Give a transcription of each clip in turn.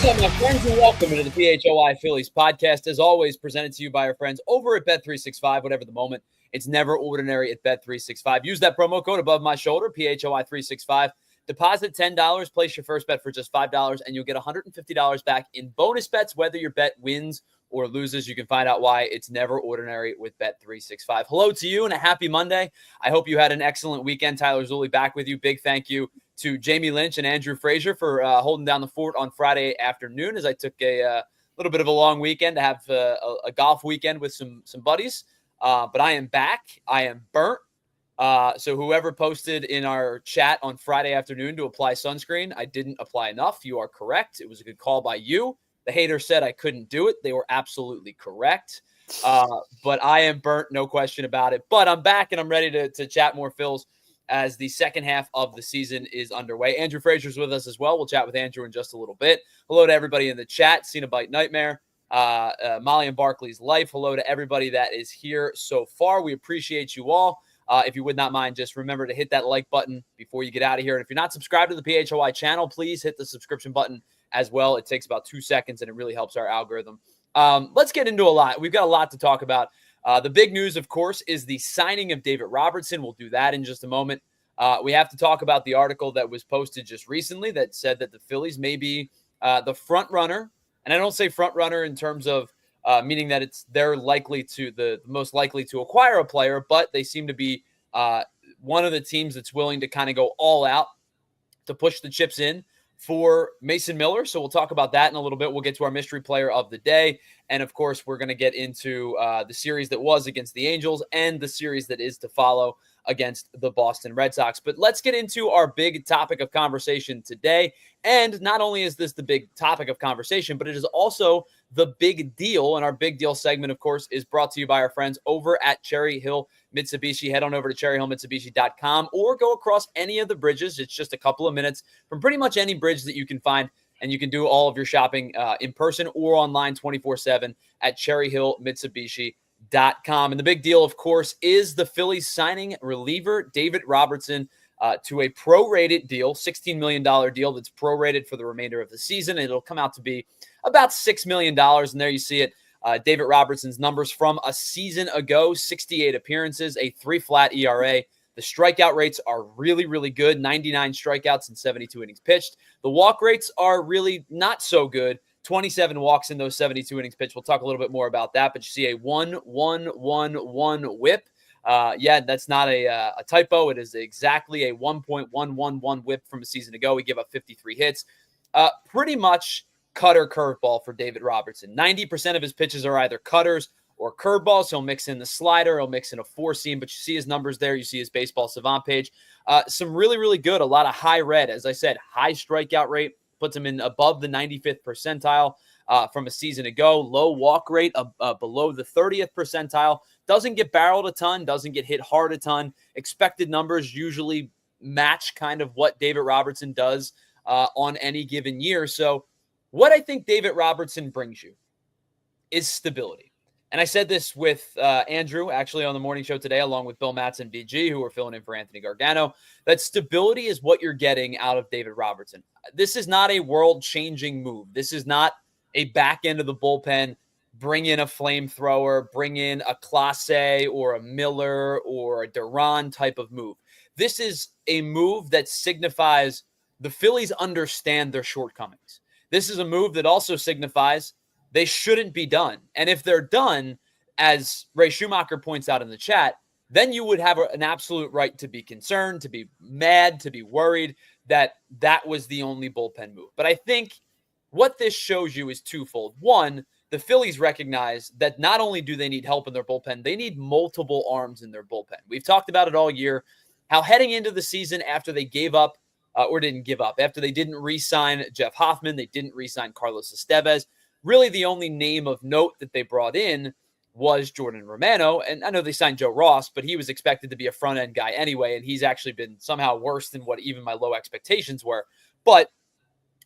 What's up, my friends, and welcome to the PHLY Phillies podcast. As always, presented to you by our friends over at Bet365. Whatever the moment, it's never ordinary at Bet365. Use that promo code above my shoulder, PHLY365. Deposit $10, place your first bet for just $5, and you'll get $150 back in bonus bets, whether your bet wins or loses. You can find out why it's never ordinary with Bet365. Hello to you and a happy Monday. I hope you had an excellent weekend. Tyler Zulli back with you. Big thank you to Jamie Lynch and Andrew Frazier for holding down the fort on Friday afternoon as I took a little bit of a long weekend to have a golf weekend with some buddies. But I am back. I am burnt. So whoever posted in our chat on Friday afternoon to apply sunscreen, I didn't apply enough. You are correct. It was a good call by you. The hater said I couldn't do it. They were absolutely correct. But I am burnt, no question about it. But I'm back and I'm ready to chat more Phils as the second half of the season is underway. Andrew Frazier's with us as well. We'll chat with Andrew in just a little bit. Hello to everybody in the chat. Cenobite Nightmare, Molly and Barkley's Life. Hello to everybody that is here so far. We appreciate you all. If you would not mind, just remember to hit that like button before you get out of here. And if you're not subscribed to the PHLY channel, please hit the subscription button as well. It takes about 2 seconds, and it really helps our algorithm. Let's get into a lot. We've got a lot to talk about. The big news, of course, is the signing of David Robertson. We'll do that in just a moment. We have to talk about the article that was posted just recently that said that the Phillies may be the front runner. And I don't say front runner in terms of meaning that they're likely to the most likely to acquire a player, but they seem to be one of the teams that's willing to kind of go all out to push the chips in for Mason Miller. So we'll talk about that in a little bit. We'll get to our mystery player of the day. And of course, we're going to get into the series that was against the Angels and the series that is to follow against the Boston Red Sox. But let's get into our big topic of conversation today. And not only is this the big topic of conversation, but it is also the big deal. And our big deal segment, of course, is brought to you by our friends over at Cherry Hill Mitsubishi. Head on over to cherryhillmitsubishi.com or go across any of the bridges. It's just a couple of minutes from pretty much any bridge that you can find. And you can do all of your shopping in person or online 24/7 at cherryhillmitsubishi.com. And the big deal, of course, is the Phillies signing reliever David Robertson to a prorated deal, $16 million deal that's prorated for the remainder of the season. It'll come out to be about $6 million. And there you see it. David Robertson's numbers from a season ago, 68 appearances, a 3-flat ERA. The strikeout rates are really, really good, 99 strikeouts and 72 innings pitched. The walk rates are really not so good, 27 walks in those 72 innings pitched. We'll talk a little bit more about that, but you see a 1.111 whip. Yeah, that's not a typo. It is exactly a 1.111 whip from a season ago. We give up 53 hits. Pretty much cutter curveball for David Robertson. 90% of his pitches are either cutters or curveballs. He'll mix in the slider. He'll mix in a four-seam, but you see his numbers there. You see his baseball savant page. Some really, really good. A lot of high red. As I said, high strikeout rate. Puts him in above the 95th percentile from a season ago. Low walk rate below the 30th percentile. Doesn't get barreled a ton. Doesn't get hit hard a ton. Expected numbers usually match kind of what David Robertson does on any given year. So what I think David Robertson brings you is stability. And I said this with Andrew, actually, on the morning show today, along with Bill Matz and BG, who are filling in for Anthony Gargano, that stability is what you're getting out of David Robertson. This is not a world-changing move. This is not a back end of the bullpen, bring in a flamethrower, bring in a Clase or a Miller or a Duran type of move. This is a move that signifies the Phillies understand their shortcomings. This is a move that also signifies they shouldn't be done. And if they're done, as Ray Schumacher points out in the chat, then you would have an absolute right to be concerned, to be mad, to be worried that that was the only bullpen move. But I think what this shows you is twofold. One, the Phillies recognize that not only do they need help in their bullpen, they need multiple arms in their bullpen. We've talked about it all year, how heading into the season after they gave up or didn't give up, after they didn't re-sign Jeff Hoffman, they didn't re-sign Carlos Estevez. Really, the only name of note that they brought in was Jordan Romano. And I know they signed Joe Ross, but he was expected to be a front-end guy anyway, and he's actually been somehow worse than what even my low expectations were. But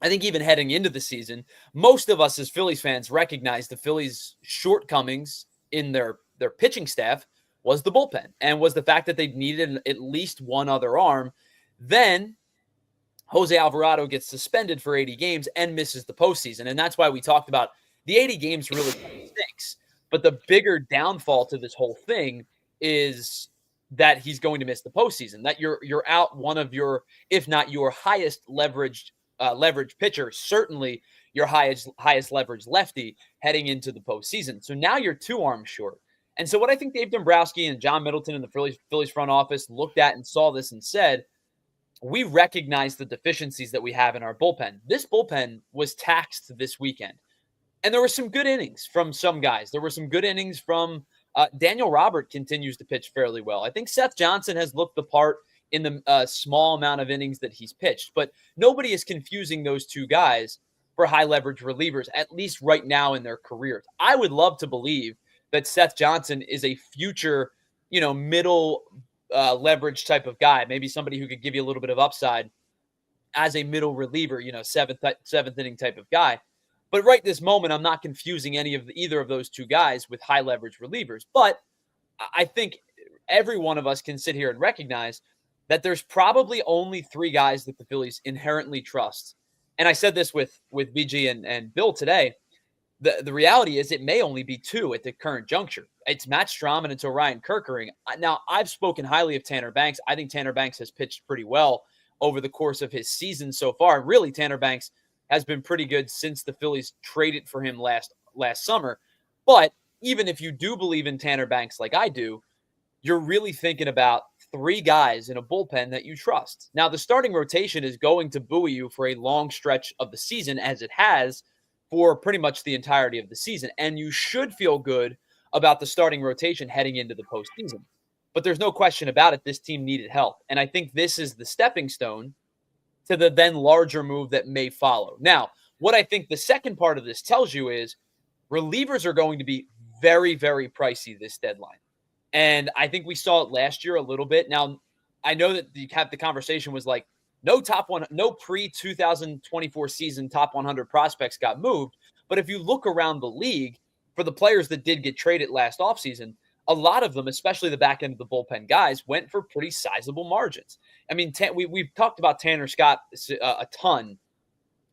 I think even heading into the season, most of us as Phillies fans recognize the Phillies' shortcomings in their pitching staff was the bullpen and was the fact that they needed at least one other arm. Then Jose Alvarado gets suspended for 80 games and misses the postseason. And that's why we talked about the 80 games really stinks. But the bigger downfall to this whole thing is that he's going to miss the postseason, that you're out one of your, if not your highest leverage pitcher, certainly your highest leverage lefty heading into the postseason. So now you're 2 arms short. And so what I think Dave Dombrowski and John Middleton in the Phillies front office looked at and saw this and said, we recognize the deficiencies that we have in our bullpen. This bullpen was taxed this weekend. And there were some good innings from some guys. There were some good innings from Daniel Robert continues to pitch fairly well. I think Seth Johnson has looked the part in the small amount of innings that he's pitched. But nobody is confusing those two guys for high leverage relievers, at least right now in their careers. I would love to believe that Seth Johnson is a future, middle leverage type of guy, maybe somebody who could give you a little bit of upside as a middle reliever, seventh inning type of guy. But right this moment, I'm not confusing either of those two guys with high leverage relievers. But I think every one of us can sit here and recognize that there's probably only 3 guys that the Phillies inherently trust. And I said this with BG and Bill today. The reality is it may only be 2 at the current juncture. It's Matt Strahm and it's Orion Kerkering. Now, I've spoken highly of Tanner Banks. I think Tanner Banks has pitched pretty well over the course of his season so far. Really, Tanner Banks has been pretty good since the Phillies traded for him last summer. But even if you do believe in Tanner Banks like I do, you're really thinking about 3 guys in a bullpen that you trust. Now, the starting rotation is going to buoy you for a long stretch of the season, as it has for pretty much the entirety of the season. And you should feel good about the starting rotation heading into the postseason. But there's no question about it, this team needed help. And I think this is the stepping stone to the then larger move that may follow. Now, what I think the second part of this tells you is relievers are going to be very, very pricey this deadline. And I think we saw it last year a little bit. Now, I know that the conversation was like, no pre-2024 season top 100 prospects got moved. But if you look around the league, for the players that did get traded last offseason, a lot of them, especially the back end of the bullpen guys, went for pretty sizable margins. I mean, we've talked about Tanner Scott a ton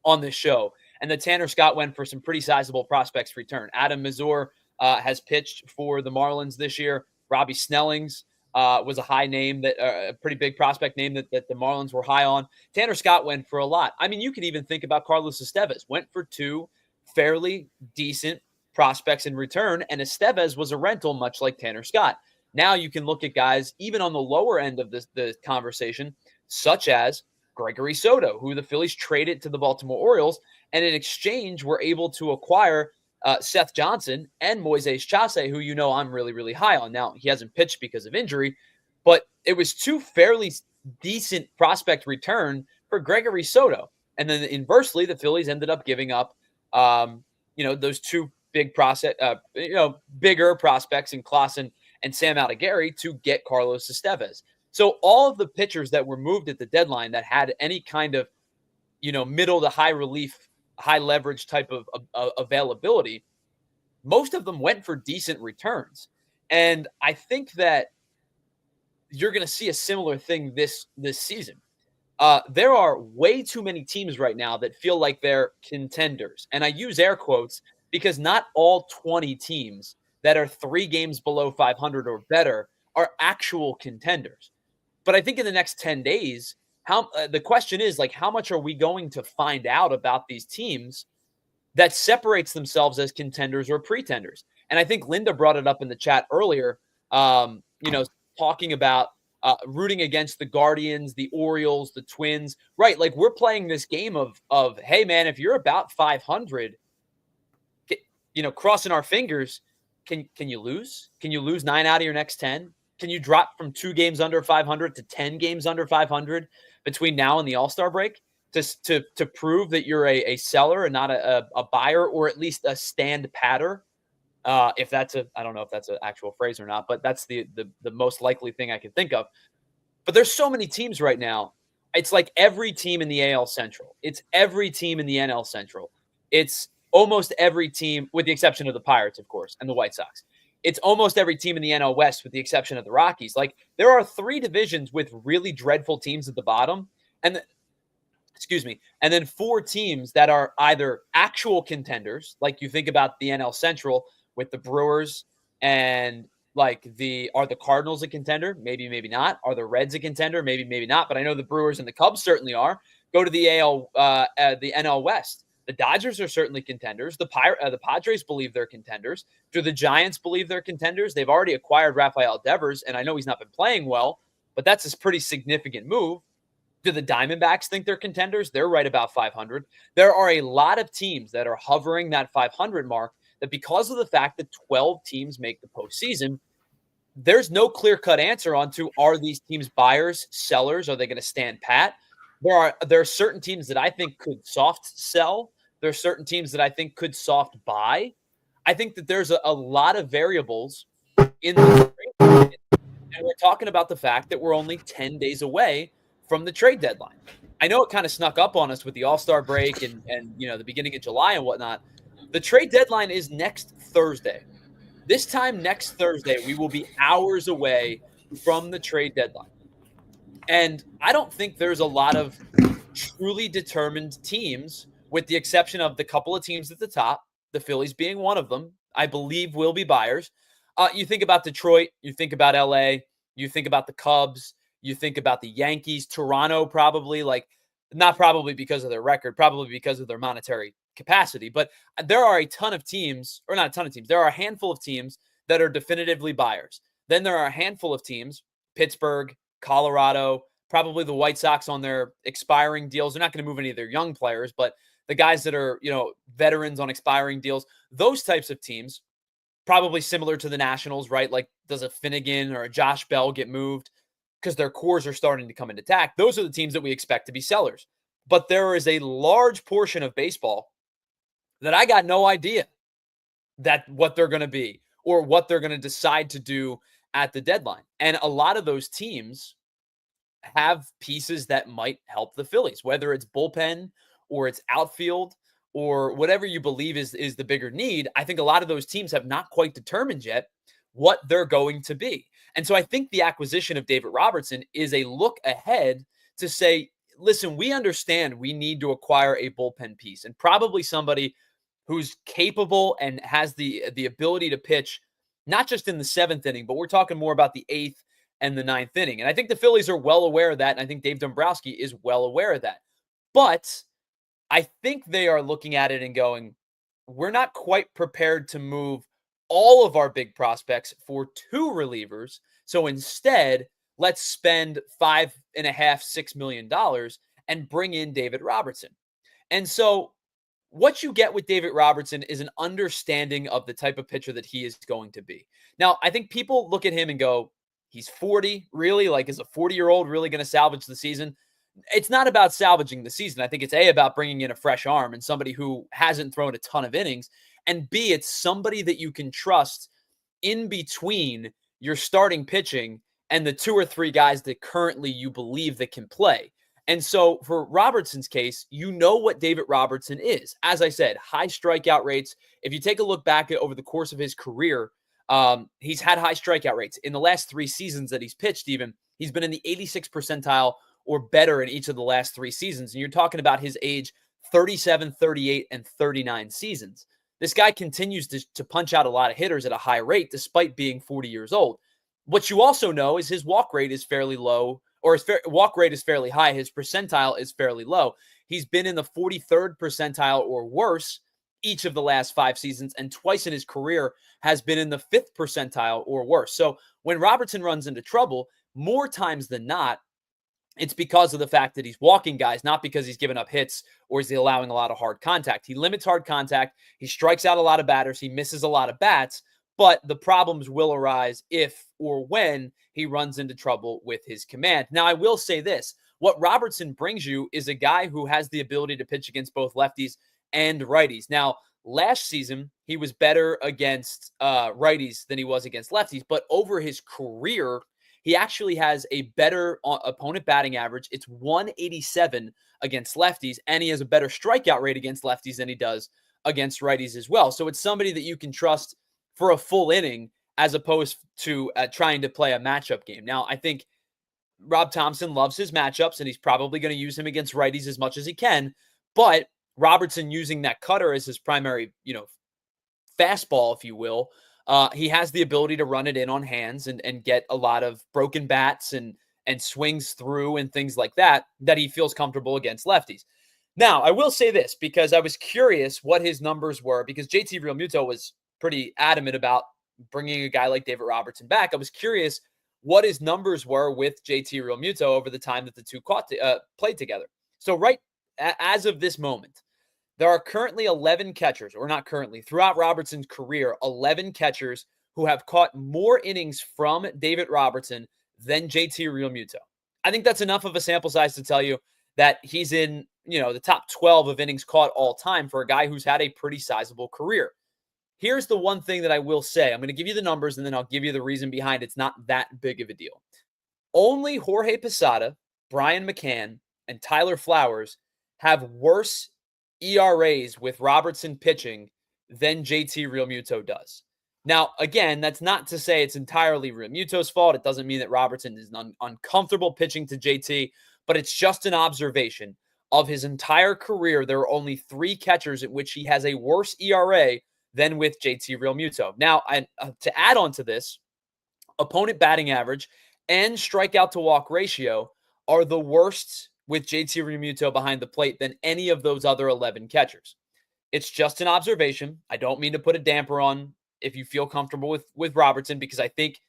on this show, and the Tanner Scott went for some pretty sizable prospects return. Adam Mazur has pitched for the Marlins this year. Robbie Snellings was a high name, that a pretty big prospect name that the Marlins were high on. Tanner Scott went for a lot. I mean, you could even think about Carlos Estevez, went for 2 fairly decent prospects in return, and Estevez was a rental, much like Tanner Scott. Now you can look at guys even on the lower end of the conversation, such as Gregory Soto, who the Phillies traded to the Baltimore Orioles, and in exchange were able to acquire Seth Johnson and Moises Chase, who I'm really, really high on. Now, he hasn't pitched because of injury, but it was 2 fairly decent prospect return for Gregory Soto. And then inversely, the Phillies ended up giving up, those 2 bigger prospects in Clausen and Sam Aldigari to get Carlos Estevez. So all of the pitchers that were moved at the deadline that had any kind of, middle to high relief, high leverage type of availability, most of them went for decent returns. And I think that you're going to see a similar thing this season. There are way too many teams right now that feel like they're contenders. And I use air quotes because not all 20 teams that are 3 games below 500 or better are actual contenders. But I think in the next 10 days, the question is, how much are we going to find out about these teams that separates themselves as contenders or pretenders? And I think Linda brought it up in the chat earlier, talking about rooting against the Guardians, the Orioles, the Twins, right? Like, we're playing this game of, hey man, if you're about 500, crossing our fingers, can you lose? Can you lose 9 out of your next 10? Can you drop from 2 games under 500 to 10 games under 500 between now and the All-Star break to prove that you're a seller and not a buyer, or at least a stand patter? I don't know if that's an actual phrase or not, but that's the most likely thing I can think of. But there's so many teams right now. It's like every team in the AL Central. It's every team in the NL Central. It's almost every team, with the exception of the Pirates, of course, and the White Sox. It's almost every team in the NL West, with the exception of the Rockies. Like, there are 3 divisions with really dreadful teams at the bottom. And Excuse me. And then 4 teams that are either actual contenders, like you think about the NL Central with the Brewers and are the Cardinals a contender? Maybe, maybe not. Are the Reds a contender? Maybe, maybe not. But I know the Brewers and the Cubs certainly are. Go to the the NL West. The Dodgers are certainly contenders. The Padres believe they're contenders. Do the Giants believe they're contenders? They've already acquired Rafael Devers, and I know he's not been playing well, but that's a pretty significant move. Do the Diamondbacks think they're contenders? They're right about 500. There are a lot of teams that are hovering that 500 mark that, because of the fact that 12 teams make the postseason, there's no clear-cut answer onto, are these teams buyers, sellers? Are they going to stand pat? There are certain teams that I think could soft sell. There are certain teams that I think could soft buy. I think that there's a lot of variables in the trade market, and we're talking about the fact that we're only 10 days away from the trade deadline. I know it kind of snuck up on us with the All-Star break and the beginning of July and whatnot. The trade deadline is next Thursday. This time next Thursday, we will be hours away from the trade deadline. And I don't think there's a lot of truly determined teams, with the exception of the couple of teams at the top, the Phillies being one of them, I believe will be buyers. You think about Detroit, you think about LA, you think about the Cubs, you think about the Yankees, Toronto probably, not probably because of their record, probably because of their monetary capacity. But there are a ton of teams, or not a ton of teams, there are a handful of teams that are definitively buyers. Then there are a handful of teams, Pittsburgh, Colorado, probably the White Sox on their expiring deals. They're not going to move any of their young players, but the guys that are, veterans on expiring deals, those types of teams, probably similar to the Nationals, right? Like, does a Finnegan or a Josh Bell get moved because their cores are starting to come into attack? Those are the teams that we expect to be sellers. But there is a large portion of baseball that I got no idea that what they're going to be or what they're going to decide to do at the deadline. And a lot of those teams have pieces that might help the Phillies, whether it's bullpen or it's outfield or whatever you believe is the bigger need. I think a lot of those teams have not quite determined yet what they're going to be. And so I think the acquisition of David Robertson is a look ahead to say, listen, we understand we need to acquire a bullpen piece, and probably somebody who's capable and has the ability to pitch, not just in the 7th inning, but we're talking more about the 8th and the 9th inning. And I think the Phillies are well aware of that, and I think Dave Dombrowski is well aware of that. But I think they are looking at it and going, we're not quite prepared to move all of our big prospects for 2 relievers. So instead, let's spend $5.5–6 million and bring in David Robertson. And so what you get with David Robertson is an understanding of the type of pitcher that he is going to be. Now, I think people look at him and go, he's 40, really? Like, is a 40-year-old really going to salvage the season? It's not about salvaging the season. I think it's about bringing in a fresh arm and somebody who hasn't thrown a ton of innings, and B, it's somebody that you can trust in between your starting pitching and the 2 or 3 guys that currently you believe that can play. And so for Robertson's case, you know what David Robertson is. As I said, high strikeout rates. If you take a look back over the course of his career, he's had high strikeout rates. In the last 3 seasons that he's pitched even, he's been in the 86th percentile or better in each of the last 3 seasons. And you're talking about his age, 37, 38, and 39 seasons. This guy continues to punch out a lot of hitters at a high rate despite being 40 years old. What you also know is his walk rate is fairly low, or his walk rate is fairly high. His percentile is fairly low. He's been in the 43rd percentile or worse each of the last 5 seasons, and twice in his career has been in the 5th percentile or worse. So when Robertson runs into trouble, more times than not, it's because of the fact that he's walking guys, not because he's giving up hits or is he allowing a lot of hard contact. He limits hard contact. He strikes out a lot of batters. He misses a lot of bats, but the problems will arise if or when he runs into trouble with his command. Now, I will say this. What Robertson brings you is a guy who has the ability to pitch against both lefties and righties. Now, last season, he was better against righties than he was against lefties, but over his career, he actually has a better opponent batting average. It's 187 against lefties, and he has a better strikeout rate against lefties than he does against righties as well. So it's somebody that you can trust for a full inning as opposed to trying to play a matchup game. Now, I think Rob Thompson loves his matchups, and he's probably going to use him against righties as much as he can. But Robertson using that cutter as his primary, fastball, if you will, he has the ability to run it in on hands and get a lot of broken bats and swings through and things like that he feels comfortable against lefties. Now, I will say this because I was curious what his numbers were because JT Realmuto was pretty adamant about bringing a guy like David Robertson back. I was curious what his numbers were with JT Realmuto over the time that the two played together. So as of this moment, there are currently 11 catchers, or not currently, throughout Robertson's career, 11 catchers who have caught more innings from David Robertson than JT Realmuto. I think that's enough of a sample size to tell you that he's in, the top 12 of innings caught all time for a guy who's had a pretty sizable career. Here's the one thing that I will say. I'm going to give you the numbers, and then I'll give you the reason behind it's not that big of a deal. Only Jorge Posada, Brian McCann, and Tyler Flowers have worse ERAs with Robertson pitching than JT Realmuto does. Now, again, that's not to say it's entirely Realmuto's fault. It doesn't mean that Robertson is uncomfortable pitching to JT, but it's just an observation. Of his entire career, there are only 3 catchers at which he has a worse ERA than with JT Realmuto. Now, to add on to this, opponent batting average and strikeout to walk ratio are the worst with JT Realmuto behind the plate than any of those other 11 catchers. It's just an observation. I don't mean to put a damper on if you feel comfortable with Robertson, because I think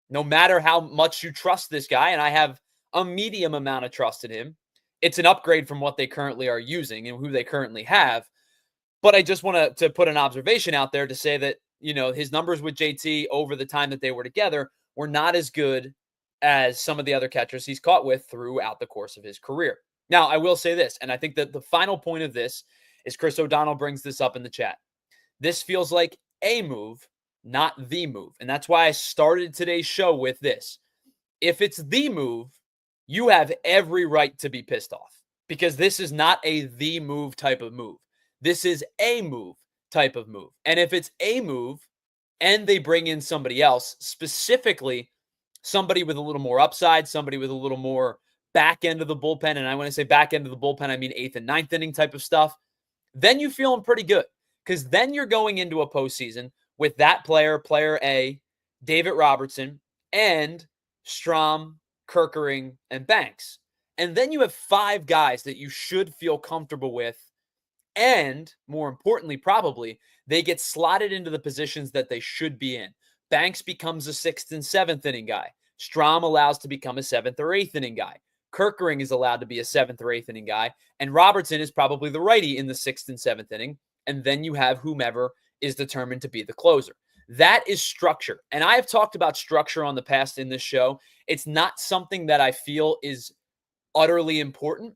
no matter how much you trust this guy, and I have a medium amount of trust in him, it's an upgrade from what they currently are using and who they currently have. But I just want to put an observation out there to say that, his numbers with JT over the time that they were together were not as good as some of the other catchers he's caught with throughout the course of his career. Now, I will say this, and I think that the final point of this is Chris O'Donnell brings this up in the chat. This feels like a move, not the move. And that's why I started today's show with this. If it's the move, you have every right to be pissed off because this is not the move type of move. This is a move type of move. And if it's a move and they bring in somebody else, specifically somebody with a little more upside, somebody with a little more back end of the bullpen, and I want to say back end of the bullpen, I mean 8th and 9th inning type of stuff, then you're feeling pretty good because then you're going into a postseason with that player A, David Robertson, and Strahm, Kerkering, and Banks. And then you have 5 guys that you should feel comfortable with. And more importantly, probably, they get slotted into the positions that they should be in. Banks becomes a 6th and 7th inning guy. Strahm allows to become a 7th or 8th inning guy. Kerkering is allowed to be a 7th or 8th inning guy. And Robertson is probably the righty in the 6th and 7th inning. And then you have whomever is determined to be the closer. That is structure. And I have talked about structure on the past in this show. It's not something that I feel is utterly important.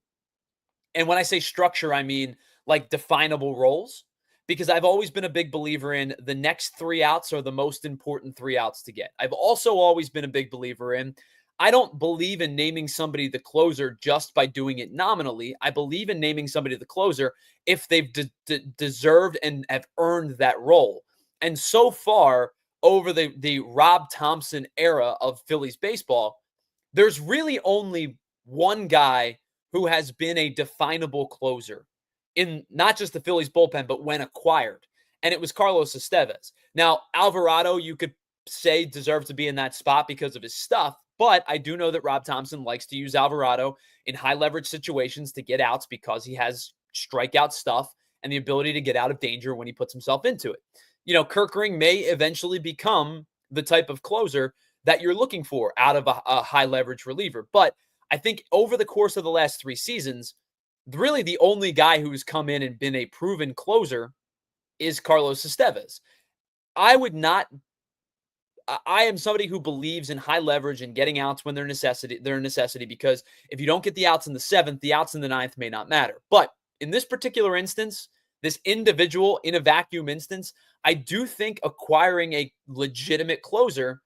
And when I say structure, I mean like definable roles, because I've always been a big believer in the next 3 outs are the most important 3 outs to get. I've also always been a big believer in, I don't believe in naming somebody the closer just by doing it nominally. I believe in naming somebody the closer if they've deserved and have earned that role. And so far, over the Rob Thompson era of Phillies baseball, there's really only one guy who has been a definable closer in not just the Phillies bullpen, but when acquired. And it was Carlos Estevez. Now, Alvarado, you could say deserved to be in that spot because of his stuff. But I do know that Rob Thompson likes to use Alvarado in high leverage situations to get outs because he has strikeout stuff and the ability to get out of danger when he puts himself into it. Kerkering may eventually become the type of closer that you're looking for out of a high leverage reliever. But I think over the course of the last 3 seasons, really the only guy who's come in and been a proven closer is Carlos Estevez. I am somebody who believes in high leverage and getting outs when they're a necessity, because if you don't get the outs in the 7th, the outs in the 9th may not matter. But in this particular instance, this individual in a vacuum instance, I do think acquiring a legitimate closer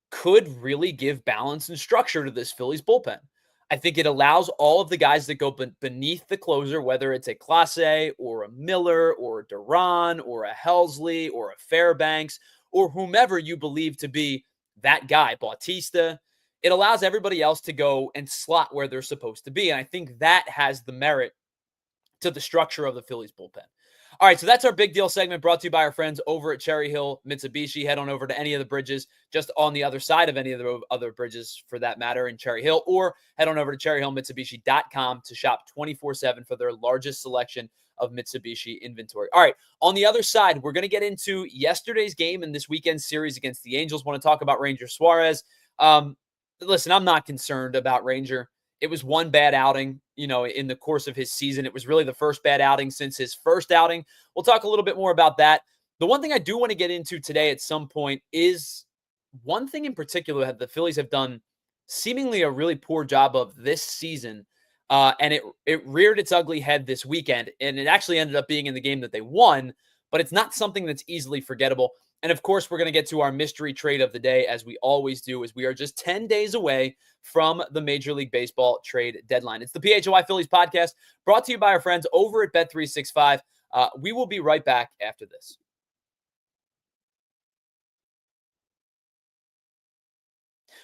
could really give balance and structure to this Phillies bullpen. I think it allows all of the guys that go beneath the closer, whether it's a Clase or a Miller or a Duran or a Helsley or a Fairbanks or whomever you believe to be that guy, Bautista, it allows everybody else to go and slot where they're supposed to be. And I think that has the merit to the structure of the Phillies bullpen. All right, so that's our big deal segment brought to you by our friends over at Cherry Hill Mitsubishi. Head on over to any of the bridges, just on the other side of any of the other bridges for that matter in Cherry Hill, or head on over to cherryhillmitsubishi.com to shop 24/7 for their largest selection of Mitsubishi inventory. All right, on the other side, we're going to get into yesterday's game and this weekend's series against the Angels. Want to talk about Ranger Suarez. Listen, I'm not concerned about Ranger. It was one bad outing, in the course of his season. It was really the first bad outing since his first outing. We'll talk a little bit more about that. The one thing I do want to get into today at some point is one thing in particular that the Phillies have done seemingly a really poor job of this season. And it reared its ugly head this weekend. And it actually ended up being in the game that they won, but it's not something that's easily forgettable. And of course, we're going to get to our mystery trade of the day, as we always do, as we are just 10 days away from the Major League Baseball trade deadline. It's the PHLY Phillies podcast, brought to you by our friends over at Bet365. We will be right back after this.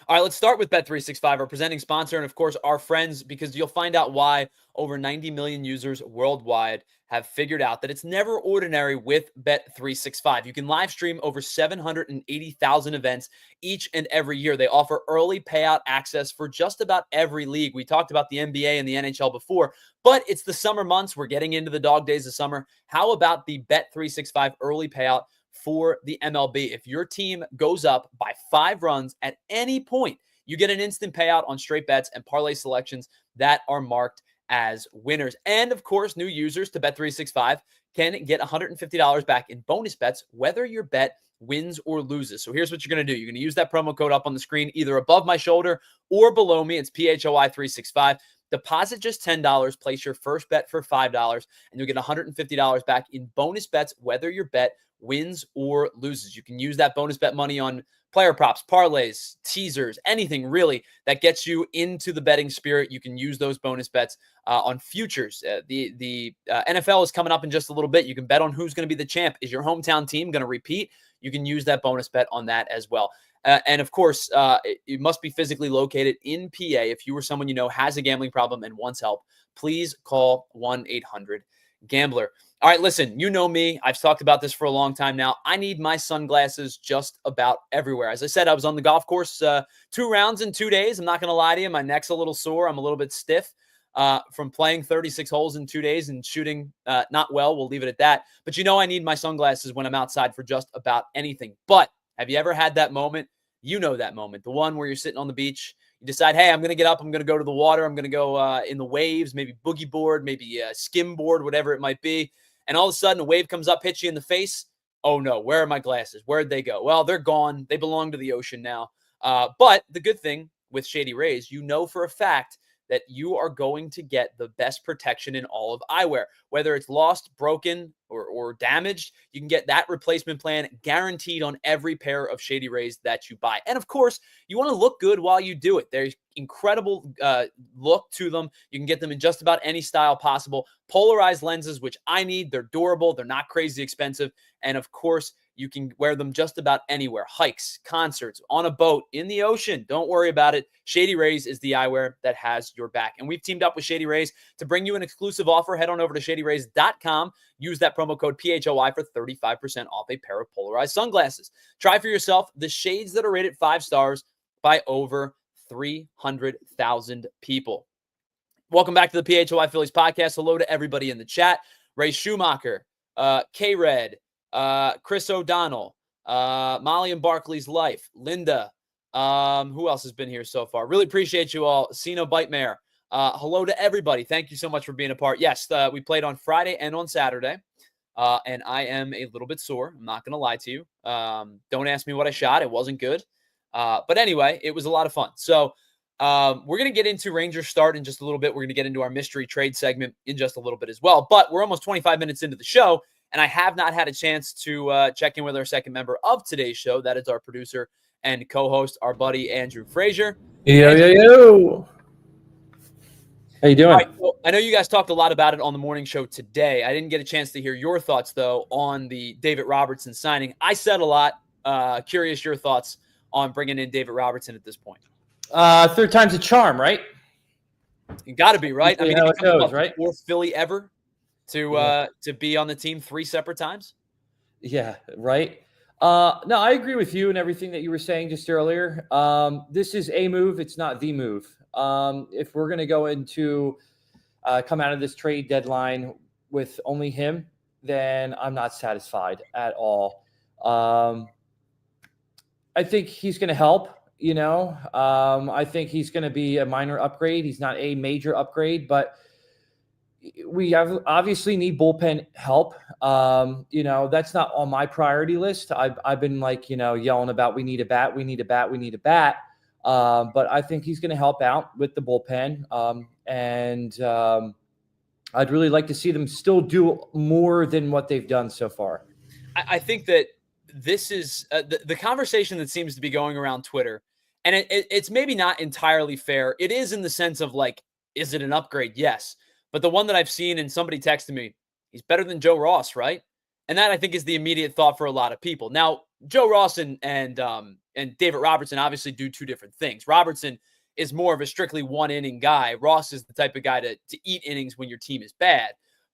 All right, let's start with Bet365, our presenting sponsor, and of course, our friends, because you'll find out why over 90 million users worldwide have figured out that it's never ordinary with Bet365. You can live stream over 780,000 events each and every year. They offer early payout access for just about every league. We talked about the NBA and the NHL before, but it's the summer months. We're getting into the dog days of summer. How about the Bet365 early payout for the MLB? If your team goes up by 5 runs at any point, you get an instant payout on straight bets and parlay selections that are marked as winners. And of course, new users to Bet365 can get $150 back in bonus bets, whether your bet wins or loses. So here's what you're going to do. You're going to use that promo code up on the screen, either above my shoulder or below me. It's PHLY365. Deposit just $10, place your first bet for $5, and you'll get $150 back in bonus bets, whether your bet wins or loses. You can use that bonus bet money on player props, parlays, teasers, anything really that gets you into the betting spirit. You can use those bonus bets on futures. The NFL is coming up in just a little bit. You can bet on who's going to be the champ. Is your hometown team going to repeat? You can use that bonus bet on that as well. And of course, it must be physically located in PA. If you or someone you know has a gambling problem and wants help, please call 1-800-GAMBLER. All right, listen, you know me. I've talked about this for a long time now. I need my sunglasses just about everywhere. As I said, I was on the golf course 2 rounds in 2 days. I'm not going to lie to you. My neck's a little sore. I'm a little bit stiff from playing 36 holes in 2 days and shooting not well. We'll leave it at that. But I need my sunglasses when I'm outside for just about anything. But have you ever had that moment? You know that moment, the one where you're sitting on the beach. You decide, hey, I'm going to get up. I'm going to go to the water. I'm going to go in the waves, maybe boogie board, maybe skim board, whatever it might be. And all of a sudden, a wave comes up, hits you in the face. Oh, no, where are my glasses? Where'd they go? Well, they're gone. They belong to the ocean now. But the good thing with Shady Rays, you know for a fact that you are going to get the best protection in all of eyewear. Whether it's lost, broken, or damaged, you can get that replacement plan guaranteed on every pair of Shady Rays that you buy. And of course, you want to look good while you do it. There's incredible look to them. You can get them in just about any style possible. Polarized lenses, which I need. They're durable. They're not crazy expensive. And of course, you can wear them just about anywhere. Hikes, concerts, on a boat, in the ocean. Don't worry about it. Shady Rays is the eyewear that has your back. And we've teamed up with Shady Rays to bring you an exclusive offer. Head on over to shadyrays.com. Use that promo code PHLY for 35% off a pair of polarized sunglasses. Try for yourself the shades that are rated 5 stars by over 300,000 people. Welcome back to the PHLY Phillies podcast. Hello to everybody in the chat. Ray Schumacher, K-Red, Chris O'Donnell, Molly and Barkley's Life, Linda. Who else has been here so far? Really appreciate you all. Sino Bitemare. Hello to everybody. Thank you so much for being a part. Yes, we played on Friday and on Saturday, and I am a little bit sore. I'm not going to lie to you. Don't ask me what I shot. It wasn't good. But anyway, it was a lot of fun. So we're going to get into Rangers start in just a little bit. We're going to get into our mystery trade segment in just a little bit as well. But we're almost 25 minutes into the show, and I have not had a chance to check in with our second member of today's show. That is our producer and co-host, our buddy Andrew Frazier. Yo. How you doing? All right, well, I know you guys talked a lot about it on the morning show today. I didn't get a chance to hear your thoughts, though, on the David Robertson signing. I said a lot. Curious your thoughts on bringing in David Robertson at this point. Third time's a charm, right? You got to be, right? I mean, How it it becomes goes, about right? the fourth Philly ever to be on the team 3 separate times. Yeah, right. No, I agree with you and everything that you were saying just earlier. This is a move. It's not the move. If we're going to go into come out of this trade deadline with only him, then I'm not satisfied at all. I think he's going to help. I think he's going to be a minor upgrade. He's not a major upgrade, but we obviously need bullpen help. That's not on my priority list. I've been yelling about we need a bat. But I think he's going to help out with the bullpen. I'd really like to see them still do more than what they've done so far. I think that this is the conversation that seems to be going around Twitter. And it's maybe not entirely fair. It is in the sense of is it an upgrade? Yes. But the one that I've seen, and somebody texted me, he's better than Joe Ross, right? And that, I think, is the immediate thought for a lot of people. Now, Joe Ross and David Robertson obviously do 2 different things. Robertson is more of a strictly 1-inning guy. Ross is the type of guy to eat innings when your team is bad.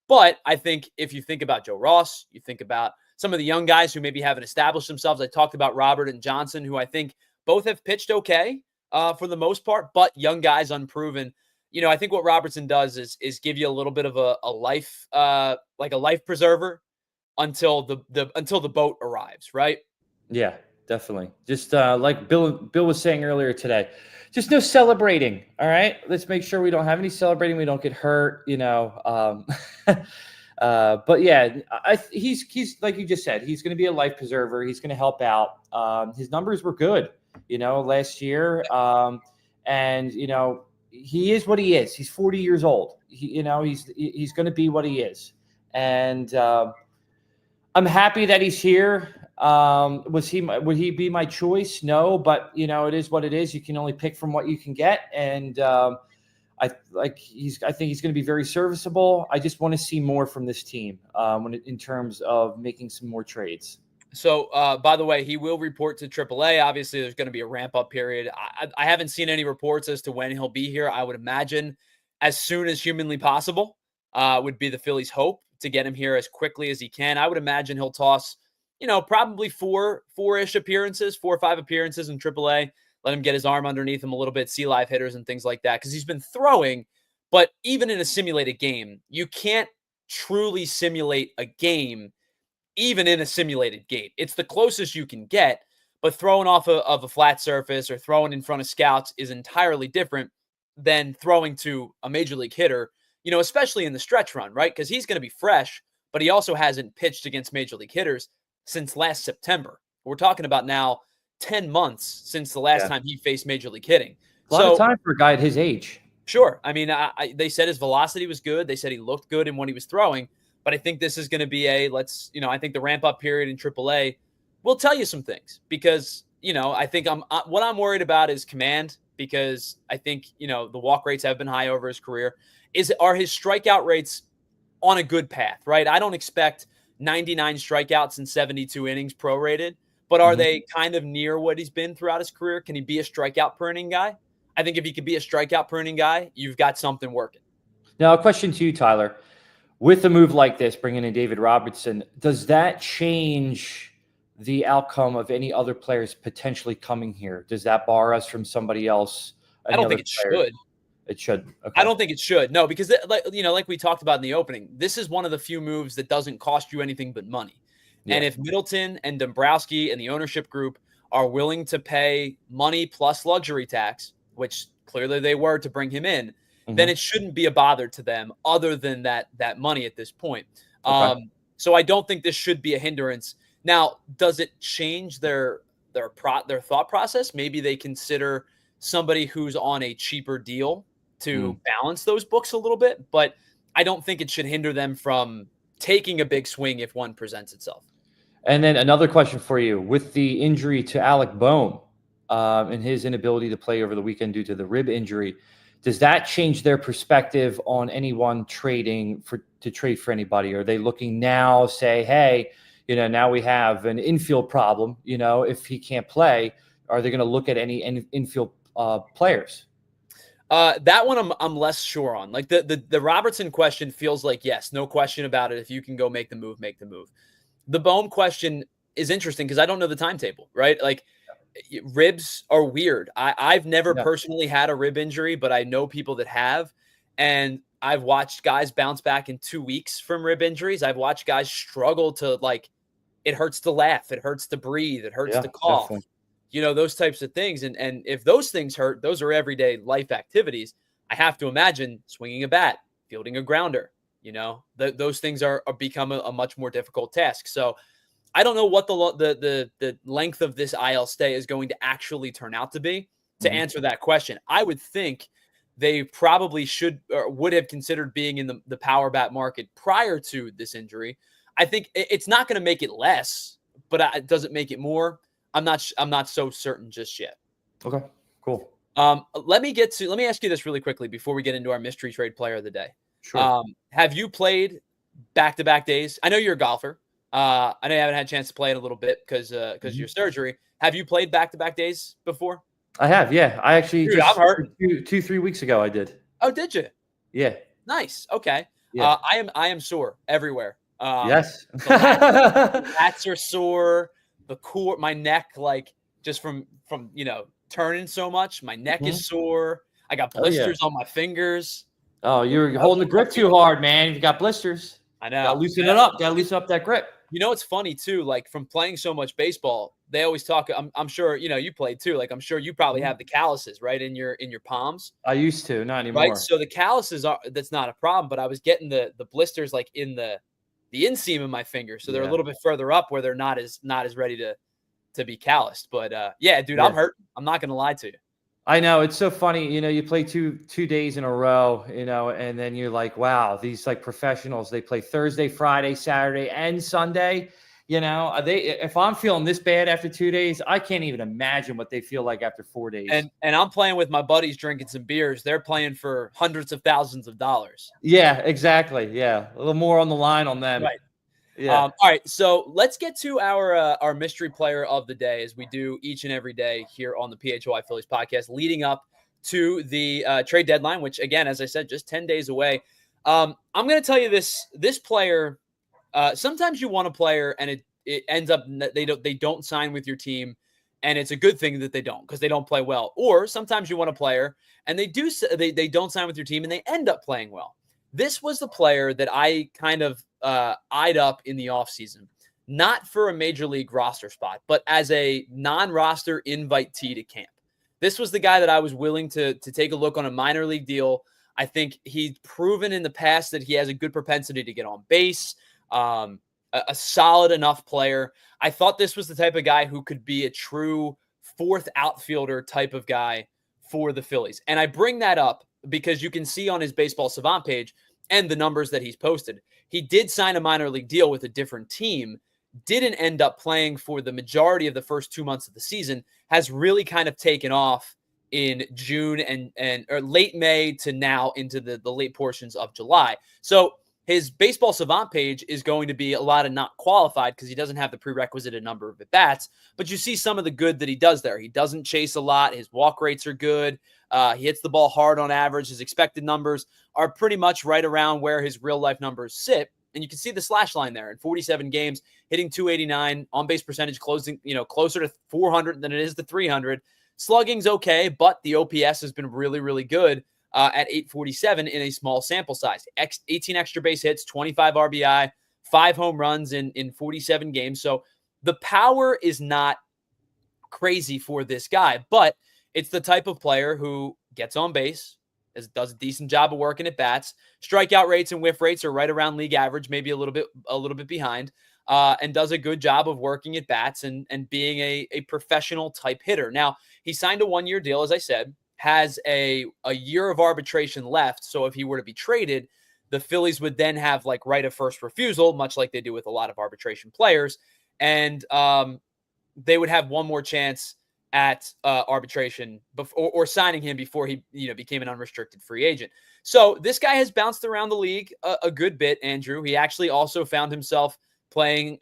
But I think if you think about Joe Ross, you think about some of the young guys who maybe haven't established themselves. I talked about Robert and Johnson, who I think both have pitched okay for the most part, but young guys unproven. I think what Robertson does is give you a little bit of a life, like a life preserver until the boat arrives, right? Yeah, definitely. Just like Bill was saying earlier today, just no celebrating. All right, let's make sure we don't have any celebrating. We don't get hurt. But yeah, he's like you just said, he's going to be a life preserver. He's going to help out. His numbers were good, last year. And he is what he is. He's 40 years old. He's going to be what he is. And I'm happy that he's here. Would he be my choice? No, but it is what it is. You can only pick from what you can get. And I think he's going to be very serviceable. I just want to see more from this team in terms of making some more trades. So, by the way, he will report to AAA. Obviously, there's going to be a ramp-up period. I haven't seen any reports as to when he'll be here. I would imagine as soon as humanly possible would be the Phillies' hope to get him here as quickly as he can. I would imagine he'll toss, probably 4-ish appearances, 4 or 5 appearances in AAA. Let him get his arm underneath him a little bit, see live hitters and things like that, because he's been throwing. But even in a simulated game, you can't truly simulate a game even in a simulated game. It's the closest you can get, but throwing off of a flat surface or throwing in front of scouts is entirely different than throwing to a major league hitter, especially in the stretch run, right? Because he's going to be fresh, but he also hasn't pitched against major league hitters since last September. We're talking about now 10 months since the last time he faced major league hitting. A lot of time for a guy at his age. Sure. I mean, they said his velocity was good. They said he looked good in when he was throwing. But I think this is going to be I think the ramp up period in AAA will tell you some things because, I think what I'm worried about is command because I think, the walk rates have been high over his career. Are his strikeout rates on a good path, right? I don't expect 99 strikeouts and 72 innings prorated, but are they kind of near what he's been throughout his career? Can he be a strikeout per inning guy? I think if he could be a strikeout per inning guy, you've got something working. Now, a question to you, Tyler. With a move like this, bringing in David Robertson, does that change the outcome of any other players potentially coming here? Does that bar us from somebody else? I don't think it should. It should. Okay. I don't think it should. No, because like we talked about in the opening, this is one of the few moves that doesn't cost you anything but money. Yeah. And if Middleton and Dombrowski and the ownership group are willing to pay money plus luxury tax, which clearly they were to bring him in, then it shouldn't be a bother to them other than that money at this point. Okay. So I don't think this should be a hindrance. Now, does it change their thought process? Maybe they consider somebody who's on a cheaper deal to balance those books a little bit, but I don't think it should hinder them from taking a big swing if one presents itself. And then another question for you. With the injury to Alec Bohm and his inability to play over the weekend due to the rib injury, does that change their perspective on anyone trading to trade for anybody? Are they looking now, say, hey, now we have an infield problem, if he can't play, are they going to look at any infield players? That one I'm less sure on. Like the Robertson question feels like yes, no question about it. If you can go make the move, make the move. The Bohm question is interesting because I don't know the timetable, right? Like ribs are weird. I've never personally had a rib injury, but I know people that have, and I've watched guys bounce back in 2 weeks from rib injuries. I've watched guys struggle to like. It hurts to laugh. It hurts to breathe. It hurts to cough. Definitely. You know, those types of things. And if those things hurt, those are everyday life activities. I have to imagine swinging a bat, fielding a grounder, you know, those things are become a much more difficult task. So I don't know what the length of this IL stay is going to actually turn out to be to answer that question. I would think they probably should or would have considered being in the power bat market prior to this injury. I think it's not going to make it less, but it doesn't make it more. I'm not so certain just yet. Okay, cool. Let me ask you this really quickly before we get into our mystery trade player of the day. Sure. Have you played back-to-back days? I know you're a golfer. I know you haven't had a chance to play it a little bit because of your surgery. Have you played back-to-back days before? I have, yeah. I actually Dude, I'm hurt. 2-3 weeks ago I did. Oh, did you? Yeah. Nice. Okay. Yeah. I am sore everywhere. Yes. The lats are sore. The core, my neck, like just from turning so much, my neck is sore. I got blisters on my fingers. Oh, you're holding the grip too hard, man. You got blisters. I know. Gotta loosen it up. Gotta loosen up that grip. You know, it's funny too. Like from playing so much baseball, they always talk. I'm sure you played too. Like I'm sure you probably have the calluses right in your palms. I used to, not anymore. Right. So the calluses that's not a problem. But I was getting the blisters like in the inseam of my finger, so they're a little bit further up where they're not as ready to be calloused. But yeah, dude, I'm hurt. I'm not gonna lie to you. I know, it's so funny. You know, you play two days in a row, you know, and then you're like, wow, these like professionals, they play Thursday, Friday, Saturday, and Sunday. You know, if I'm feeling this bad after 2 days, I can't even imagine what they feel like after 4 days. And I'm playing with my buddies drinking some beers. They're playing for hundreds of thousands of dollars. Yeah, exactly. Yeah. A little more on the line on them. Right. Yeah. All right. So let's get to our mystery player of the day, as we do each and every day here on the PHLY Phillies podcast, leading up to the trade deadline, which again, as I said, just 10 days away. I'm going to tell you this player. Sometimes you want a player and it ends up they don't sign with your team, and it's a good thing that they don't because they don't play well. Or sometimes you want a player and they don't sign with your team and they end up playing well. This was the player that I kind of eyed up in the offseason, not for a major league roster spot, but as a non-roster invitee to camp. This was the guy that I was willing to take a look on a minor league deal. I think he's proven in the past that he has a good propensity to get on base, a solid enough player. I thought this was the type of guy who could be a true fourth outfielder type of guy for the Phillies. And I bring that up because you can see on his Baseball Savant page and the numbers that he's posted. He did sign a minor league deal with a different team, didn't end up playing for the majority of the first 2 months of the season, has really kind of taken off in June and or late May to now into the late portions of July. So his Baseball Savant page is going to be a lot of not qualified because he doesn't have the prerequisite number of at-bats, but you see some of the good that he does there. He doesn't chase a lot. His walk rates are good. He hits the ball hard on average. His expected numbers are pretty much right around where his real-life numbers sit. And you can see the slash line there in 47 games, hitting 289, on-base percentage closing, closer to 400 than it is to 300. Slugging's okay, but the OPS has been really, really good at 847 in a small sample size. 18 extra base hits, 25 RBI, 5 home runs in 47 games. So the power is not crazy for this guy, but it's the type of player who gets on base, does a decent job of working at bats. Strikeout rates and whiff rates are right around league average, maybe a little bit behind, and does a good job of working at bats and being a professional type hitter. Now, he signed a 1-year deal, as I said, has a year of arbitration left. So if he were to be traded, the Phillies would then have like right of first refusal, much like they do with a lot of arbitration players. And they would have one more chance at arbitration or signing him before he became an unrestricted free agent. So this guy has bounced around the league a good bit, Andrew. He actually also found himself playing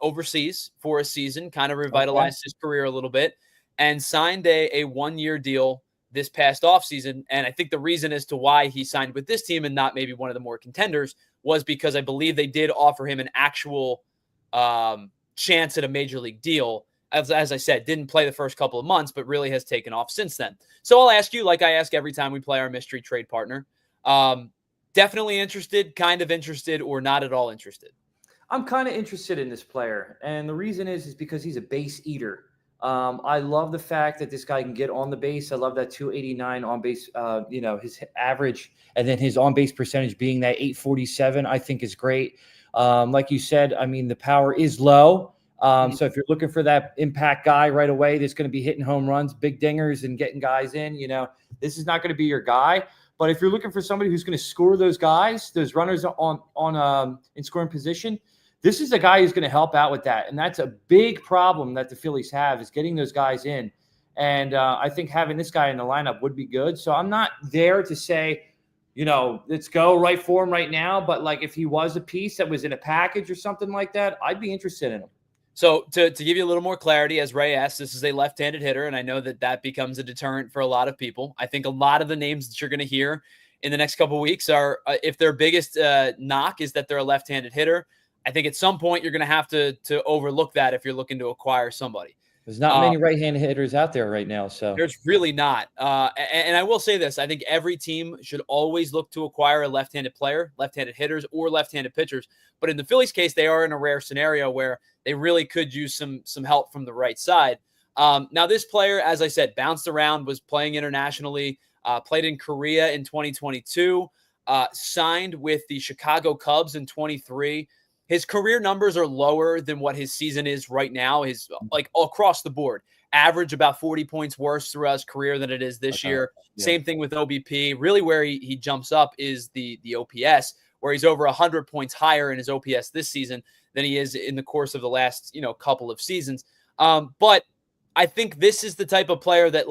overseas for a season, kind of revitalized his career a little bit. and signed a 1-year deal this past offseason. And I think the reason as to why he signed with this team and not maybe one of the more contenders was because I believe they did offer him an actual chance at a major league deal. As I said, didn't play the first couple of months, but really has taken off since then. So I'll ask you, like I ask every time we play our mystery trade partner, definitely interested, kind of interested, or not at all interested? I'm kind of interested in this player. And the reason is because he's a base eater. I love the fact that this guy can get on the base. I love that 289 on base, his average, and then his on base percentage being that 847, I think is great. Like you said, I mean, the power is low. So if you're looking for that impact guy right away, that's going to be hitting home runs, big dingers, and getting guys in, this is not going to be your guy. But if you're looking for somebody who's going to score those guys, those runners in scoring position, this is a guy who's going to help out with that. And that's a big problem that the Phillies have, is getting those guys in. And I think having this guy in the lineup would be good. So I'm not there to say, let's go right for him right now. But like, if he was a piece that was in a package or something like that, I'd be interested in him. So to give you a little more clarity, as Ray asked, this is a left-handed hitter, and I know that becomes a deterrent for a lot of people. I think a lot of the names that you're going to hear in the next couple of weeks are, if their biggest knock is that they're a left-handed hitter, I think at some point you're going to have to overlook that if you're looking to acquire somebody. There's not many right-handed hitters out there right now. So there's really not. And I will say this. I think every team should always look to acquire a left-handed player, left-handed hitters, or left-handed pitchers. But in the Phillies case, they are in a rare scenario where they really could use some help from the right side. Now, this player, as I said, bounced around, was playing internationally, played in Korea in 2022, signed with the Chicago Cubs in 23. His career numbers are lower than what his season is right now. His like across the board, average about 40 points worse throughout his career than it is this year. Yeah. Same thing with OBP. Really, where he jumps up is the OPS, where he's over 100 points higher in his OPS this season than he is in the course of the last couple of seasons. But I think this is the type of player that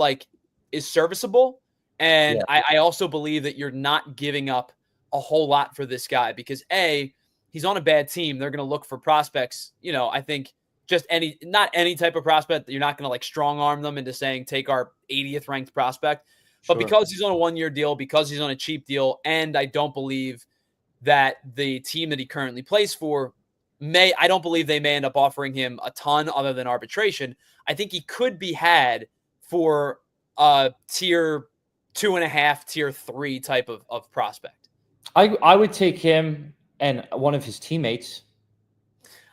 is serviceable, and yeah. I also believe that you're not giving up a whole lot for this guy because he's on a bad team. They're going to look for prospects. I think just not any type of prospect. You're not going to strong arm them into saying, take our 80th ranked prospect. Sure. But because he's on a 1-year deal, because he's on a cheap deal, and I don't believe that the team that he currently plays for I don't believe they may end up offering him a ton other than arbitration. I think he could be had for a tier 2.5, tier 3 type of prospect. I would take him and one of his teammates.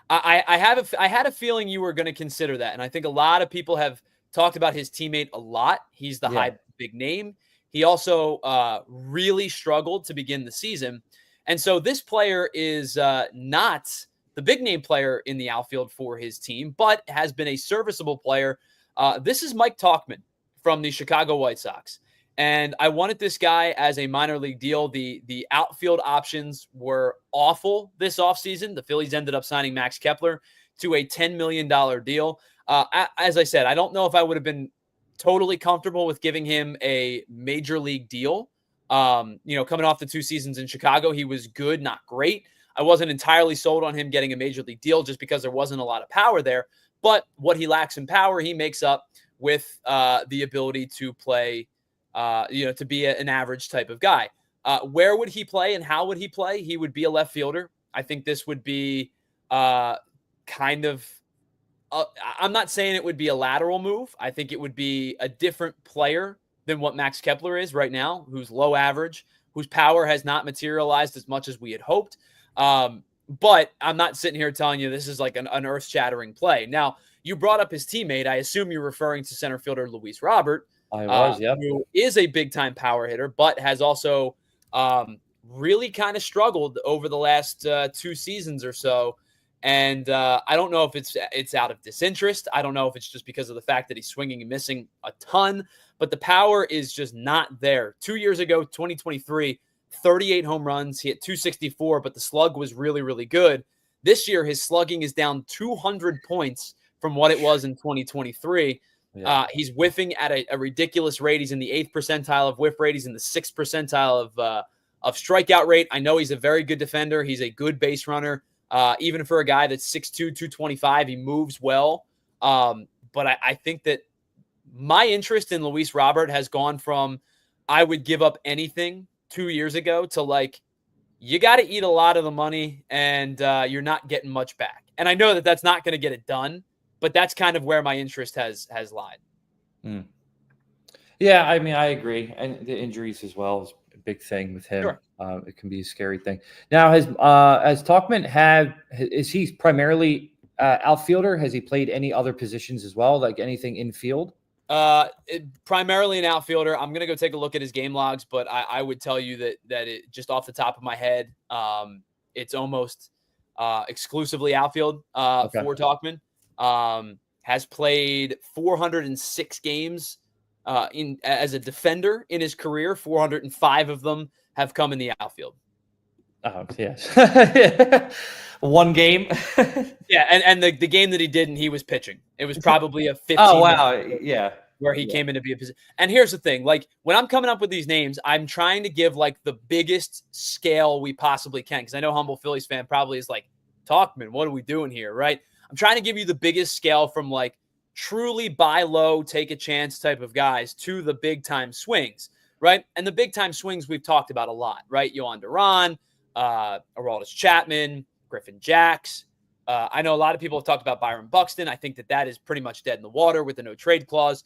I had a feeling you were going to consider that, and I think a lot of people have talked about his teammate a lot. He's the high big name. He also really struggled to begin the season, and so this player is not the big name player in the outfield for his team, but has been a serviceable player. This is Mike Tauchman from the Chicago White Sox. And I wanted this guy as a minor league deal. The outfield options were awful this offseason. The Phillies ended up signing Max Kepler to a $10 million deal. As I said, I don't know if I would have been totally comfortable with giving him a major league deal. Coming off the 2 seasons in Chicago, he was good, not great. I wasn't entirely sold on him getting a major league deal just because there wasn't a lot of power there. But what he lacks in power, he makes up with the ability to play, to be an average type of guy. Where would he play and how would he play? He would be a left fielder. I think this would be I'm not saying it would be a lateral move. I think it would be a different player than what Max Kepler is right now, who's low average, whose power has not materialized as much as we had hoped. But I'm not sitting here telling you this is like an earth-shattering play. Now, you brought up his teammate. I assume you're referring to center fielder Luis Robert. I was, who is a big-time power hitter, but has also really kind of struggled over the last 2 seasons or so. And I don't know if it's out of disinterest. I don't know if it's just because of the fact that he's swinging and missing a ton, but the power is just not there. 2 years ago, 2023, 38 home runs. He hit 264, but the slug was really, really good. This year, his slugging is down 200 points from what it was in 2023. Yeah. He's whiffing at a ridiculous rate. He's in the 8th percentile of whiff rate. He's in the 6th percentile of strikeout rate. I know he's a very good defender. He's a good base runner. Even for a guy that's 6'2", 225, he moves well. But I think that my interest in Luis Robert has gone from I would give up anything 2 years ago to like, you got to eat a lot of the money and you're not getting much back. And I know that that's not going to get it done, but that's kind of where my interest has lied. Yeah, I mean, I agree. And the injuries as well is a big thing with him. Sure. It can be a scary thing. Now, has Tauchman is he primarily outfielder? Has he played any other positions as well, like anything infield? Primarily an outfielder. I'm gonna go take a look at his game logs, but I would tell you that it just off the top of my head, it's almost exclusively outfield for Tauchman. Has played 406 games as a defender in his career. 405 of them have come in the outfield. Oh, yes. One game. Yeah, and the game that he didn't, he was pitching. It was probably a 15. Oh, wow. Yeah. Where he came in to be a position. And here's the thing, like when I'm coming up with these names, I'm trying to give like the biggest scale we possibly can. Because I know humble Phillies fan probably is like, Tauchman, what are we doing here, right? I'm trying to give you the biggest scale from like truly buy low, take a chance type of guys to the big time swings, right? And the big time swings we've talked about a lot, right? Yohan Duran, Aroldis Chapman, Griffin Jacks. I know a lot of people have talked about Byron Buxton. I think that is pretty much dead in the water with the no trade clause.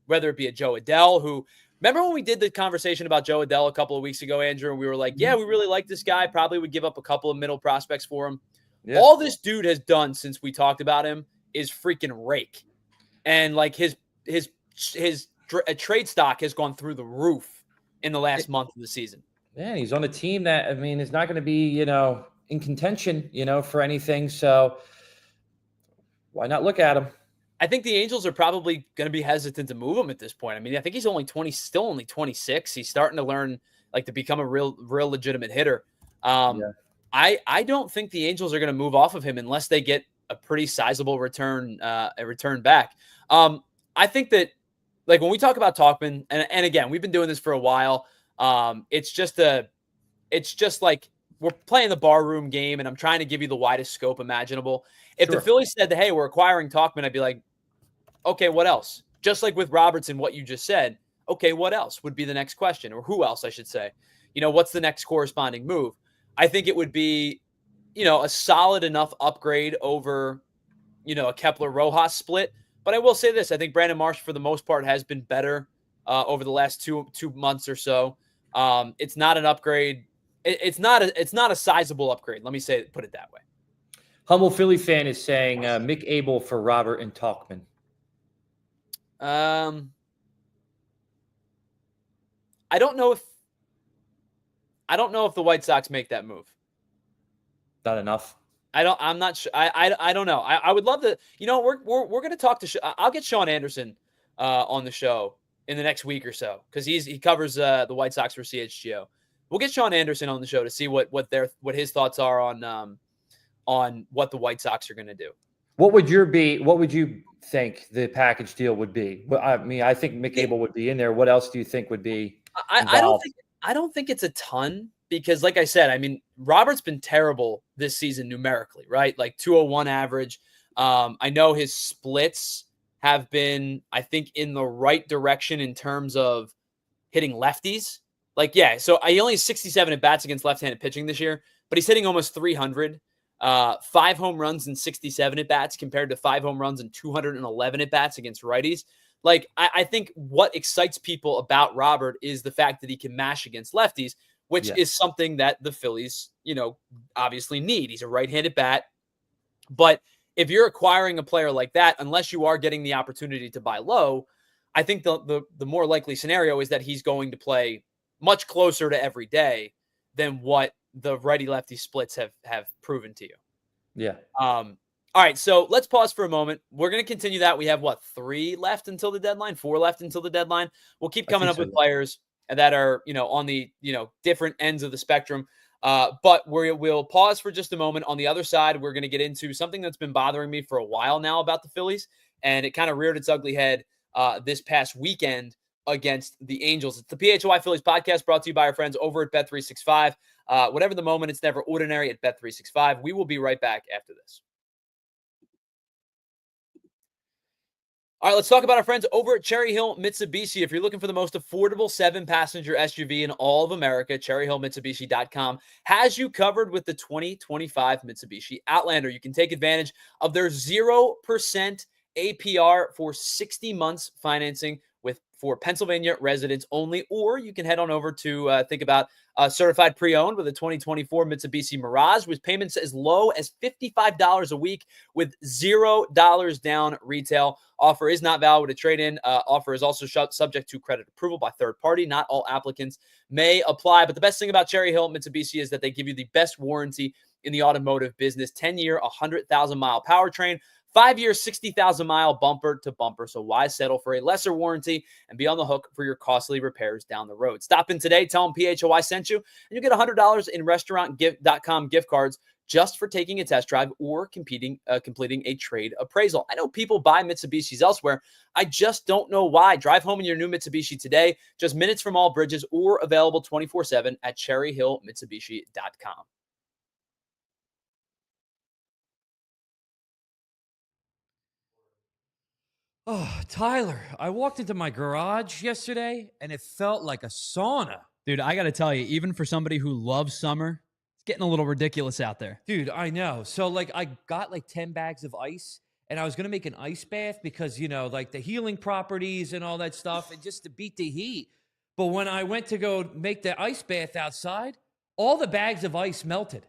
Whether it be a Joe Adell, who remember when we did the conversation about Joe Adell a couple of weeks ago, Andrew, and we were like, yeah, we really like this guy. Probably would give up a couple of middle prospects for him. Yeah. All this dude has done since we talked about him is freaking rake. And like his trade stock has gone through the roof in the last month of the season. Yeah, he's on a team that, I mean, is not going to be, in contention, for anything. So why not look at him? I think the Angels are probably going to be hesitant to move him at this point. I mean, I think he's still only 26. He's starting to learn, like, to become a real legitimate hitter. I don't think the Angels are going to move off of him unless they get a pretty sizable return back. I think that, like, when we talk about Tauchman, and again, we've been doing this for a while. It's just like we're playing the barroom game, and I'm trying to give you the widest scope imaginable. If the Phillies said, hey, we're acquiring Tauchman, I'd be like, okay, what else? Just like with Robertson, what you just said, okay, what else would be the next question? Or who else, I should say. What's the next corresponding move? I think it would be, a solid enough upgrade over, a Kepler-Rojas split. But I will say this. I think Brandon Marsh, for the most part, has been better over the last two months or so. It's not an upgrade. It's not a sizable upgrade. Let me put it that way. Humble Philly fan is saying Mick Abel for Robert and Tauchman. I don't know if the White Sox make that move. Not enough. I'm not sure. I don't know. I would love to. We're going to talk to. I'll get Sean Anderson on the show in the next week or so because he covers the White Sox for CHGO. We'll get Sean Anderson on the show to see what his thoughts are on what the White Sox are going to do. What would you think the package deal would be? Well, I mean, I think Mick Abel would be in there. What else do you think would be involved? I don't think it's a ton because, like I said, I mean, Robert's been terrible this season numerically, right? Like 201 average. I know his splits have been, I think, in the right direction in terms of hitting lefties. Like, yeah, so he only has 67 at bats against left-handed pitching this year, but he's hitting almost 300. 5 home runs and 67 at bats compared to 5 home runs and 211 at bats against righties. Like, I think what excites people about Robert is the fact that he can mash against lefties, which is something that the Phillies, obviously need. He's a right-handed bat. But if you're acquiring a player like that, unless you are getting the opportunity to buy low, I think the more likely scenario is that he's going to play much closer to every day than what the righty-lefty splits have proven to you. Yeah. All right, so let's pause for a moment. We're going to continue that. We have, 3 left until the deadline, 4 left until the deadline. We'll keep coming up with players that are, on the, different ends of the spectrum. But we'll pause for just a moment. On the other side, we're going to get into something that's been bothering me for a while now about the Phillies, and it kind of reared its ugly head this past weekend against the Angels. It's the PHLY Phillies podcast brought to you by our friends over at Bet365. Whatever the moment, it's never ordinary at Bet365. We will be right back after this. All right, let's talk about our friends over at Cherry Hill Mitsubishi. If you're looking for the most affordable 7-passenger SUV in all of America, cherryhillmitsubishi.com has you covered with the 2025 Mitsubishi Outlander. You can take advantage of their 0% APR for 60 months financing for Pennsylvania residents only, or you can head on over to think about certified pre-owned with a 2024 Mitsubishi Mirage with payments as low as $55 a week with $0 down retail. Offer is not valid with a trade-in. Offer is also subject to credit approval by third party. Not all applicants may apply, but the best thing about Cherry Hill Mitsubishi is that they give you the best warranty in the automotive business. 10-year, 100,000-mile powertrain. 5-year, 60,000-mile bumper to bumper. So why settle for a lesser warranty and be on the hook for your costly repairs down the road? Stop in today. Tell them PHLY sent you, and you get $100 in restaurantgift.com gift cards just for taking a test drive or completing a trade appraisal. I know people buy Mitsubishis elsewhere. I just don't know why. Drive home in your new Mitsubishi today, just minutes from all bridges, or available 24/7 at cherryhillmitsubishi.com. Oh, Tyler, I walked into my garage yesterday and it felt like a sauna. Dude, I got to tell you, even for somebody who loves summer, it's getting a little ridiculous out there. Dude, I know. So, I got 10 bags of ice and I was going to make an ice bath because, the healing properties and all that stuff and just to beat the heat. But when I went to go make the ice bath outside, all the bags of ice melted.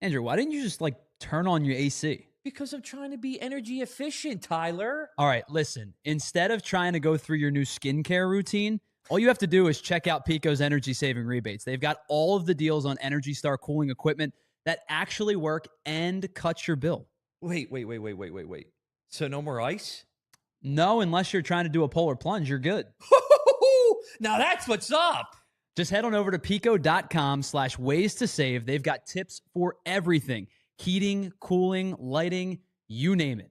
Andrew, why didn't you just turn on your AC? Because I'm trying to be energy efficient, Tyler. All right, listen. Instead of trying to go through your new skincare routine, all you have to do is check out Pico's energy-saving rebates. They've got all of the deals on Energy Star cooling equipment that actually work and cut your bill. Wait. So no more ice? No, unless you're trying to do a polar plunge, you're good. Now that's what's up. Just head on over to pico.com/ways to save. They've got tips for everything. Heating, cooling, lighting, you name it.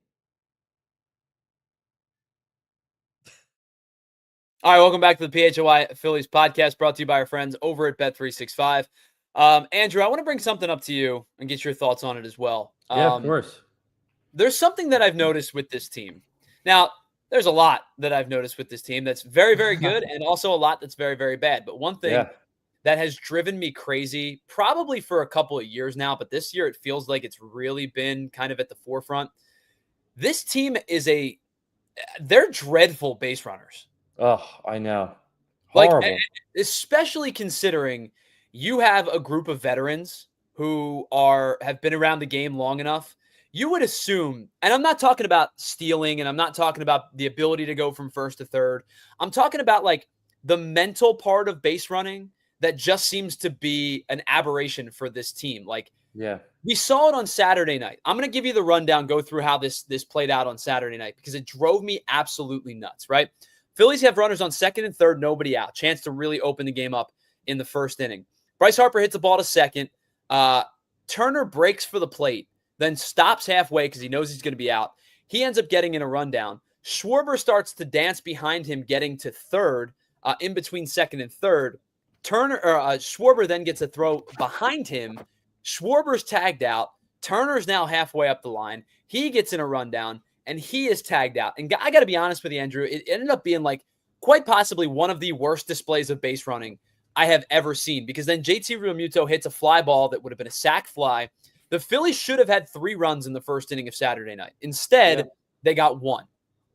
All right, welcome back to the PHLY Phillies podcast brought to you by our friends over at Bet365. Andrew, I want to bring something up to you and get your thoughts on it as well. Yeah, of course. There's something that I've noticed with this team. Now, there's a lot that I've noticed with this team that's very, very good and also a lot that's very, very bad. But one thing that has driven me crazy probably for a couple of years now, but this year it feels like it's really been kind of at the forefront. This team they're dreadful base runners. Oh, I know. Horrible. Especially considering you have a group of veterans who have been around the game long enough. You would assume, and I'm not talking about stealing, and I'm not talking about the ability to go from first to third. I'm talking about the mental part of base running that just seems to be an aberration for this team. We saw it on Saturday night. I'm going to give you the rundown, go through how this played out on Saturday night because it drove me absolutely nuts, right? Phillies have runners on second and third, nobody out. Chance to really open the game up in the first inning. Bryce Harper hits the ball to second. Turner breaks for the plate, then stops halfway because he knows he's going to be out. He ends up getting in a rundown. Schwarber starts to dance behind him, getting to third, in between second and third. Schwarber then gets a throw behind him. Schwarber's tagged out. Turner's now halfway up the line. He gets in a rundown, and he is tagged out. And I got to be honest with you, Andrew, it ended up being quite possibly one of the worst displays of base running I have ever seen because then JT Realmuto hits a fly ball that would have been a sac fly. The Phillies should have had 3 runs in the first inning of Saturday night. Instead, they got 1.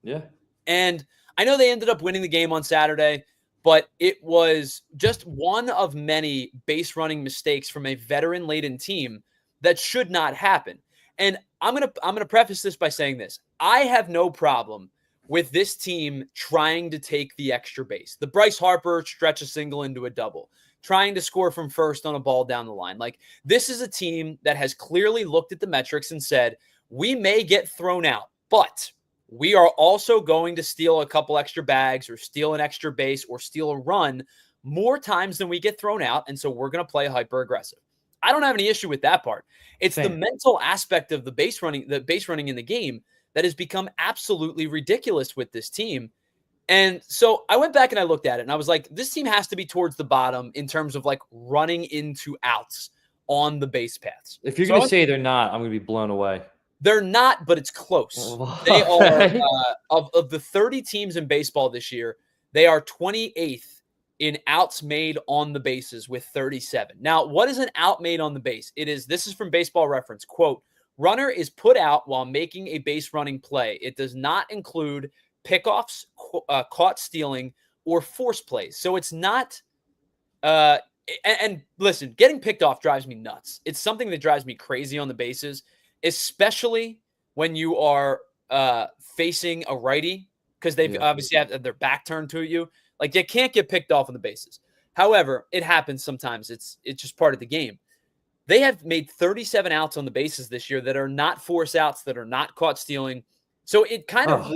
Yeah. And I know they ended up winning the game on Saturday, but it was just one of many base running mistakes from a veteran-laden team that should not happen. And I'm gonna preface this by saying this. I have no problem with this team trying to take the extra base. The Bryce Harper stretch a single into a double, trying to score from first on a ball down the line. This is a team that has clearly looked at the metrics and said, we may get thrown out, but we are also going to steal a couple extra bags or steal an extra base or steal a run more times than we get thrown out. And so we're going to play hyper aggressive. I don't have any issue with that part. It's the mental aspect of the base running in the game that has become absolutely ridiculous with this team. And so I went back and I looked at it and I was like, this team has to be towards the bottom in terms of running into outs on the base paths. If you're going to say they're not, I'm going to be blown away. They're not, but it's close. They are of the 30 teams in baseball this year, they are 28th in outs made on the bases with 37. Now, what is an out made on the base? This is from Baseball Reference, quote, runner is put out while making a base running play. It does not include pickoffs, caught stealing, or force plays. So it's not and listen, getting picked off drives me nuts. It's something that drives me crazy on the bases, especially when you are facing a righty, because they've obviously have their back turned to you. Like, you can't get picked off on the bases. However, it happens sometimes. It's just part of the game. They have made 37 outs on the bases this year that are not force outs, that are not caught stealing. So it kind of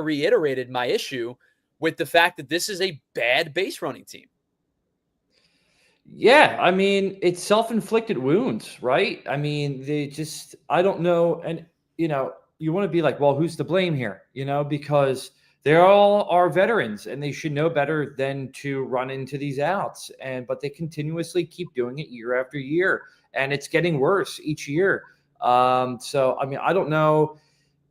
reiterated my issue with the fact that this is a bad base running team. Yeah, I mean, it's self-inflicted wounds, right? I mean, I don't know. And, you want to be like, well, who's to blame here? Because they all are veterans and they should know better than to run into these outs. But they continuously keep doing it year after year. And it's getting worse each year. So, I mean, I don't know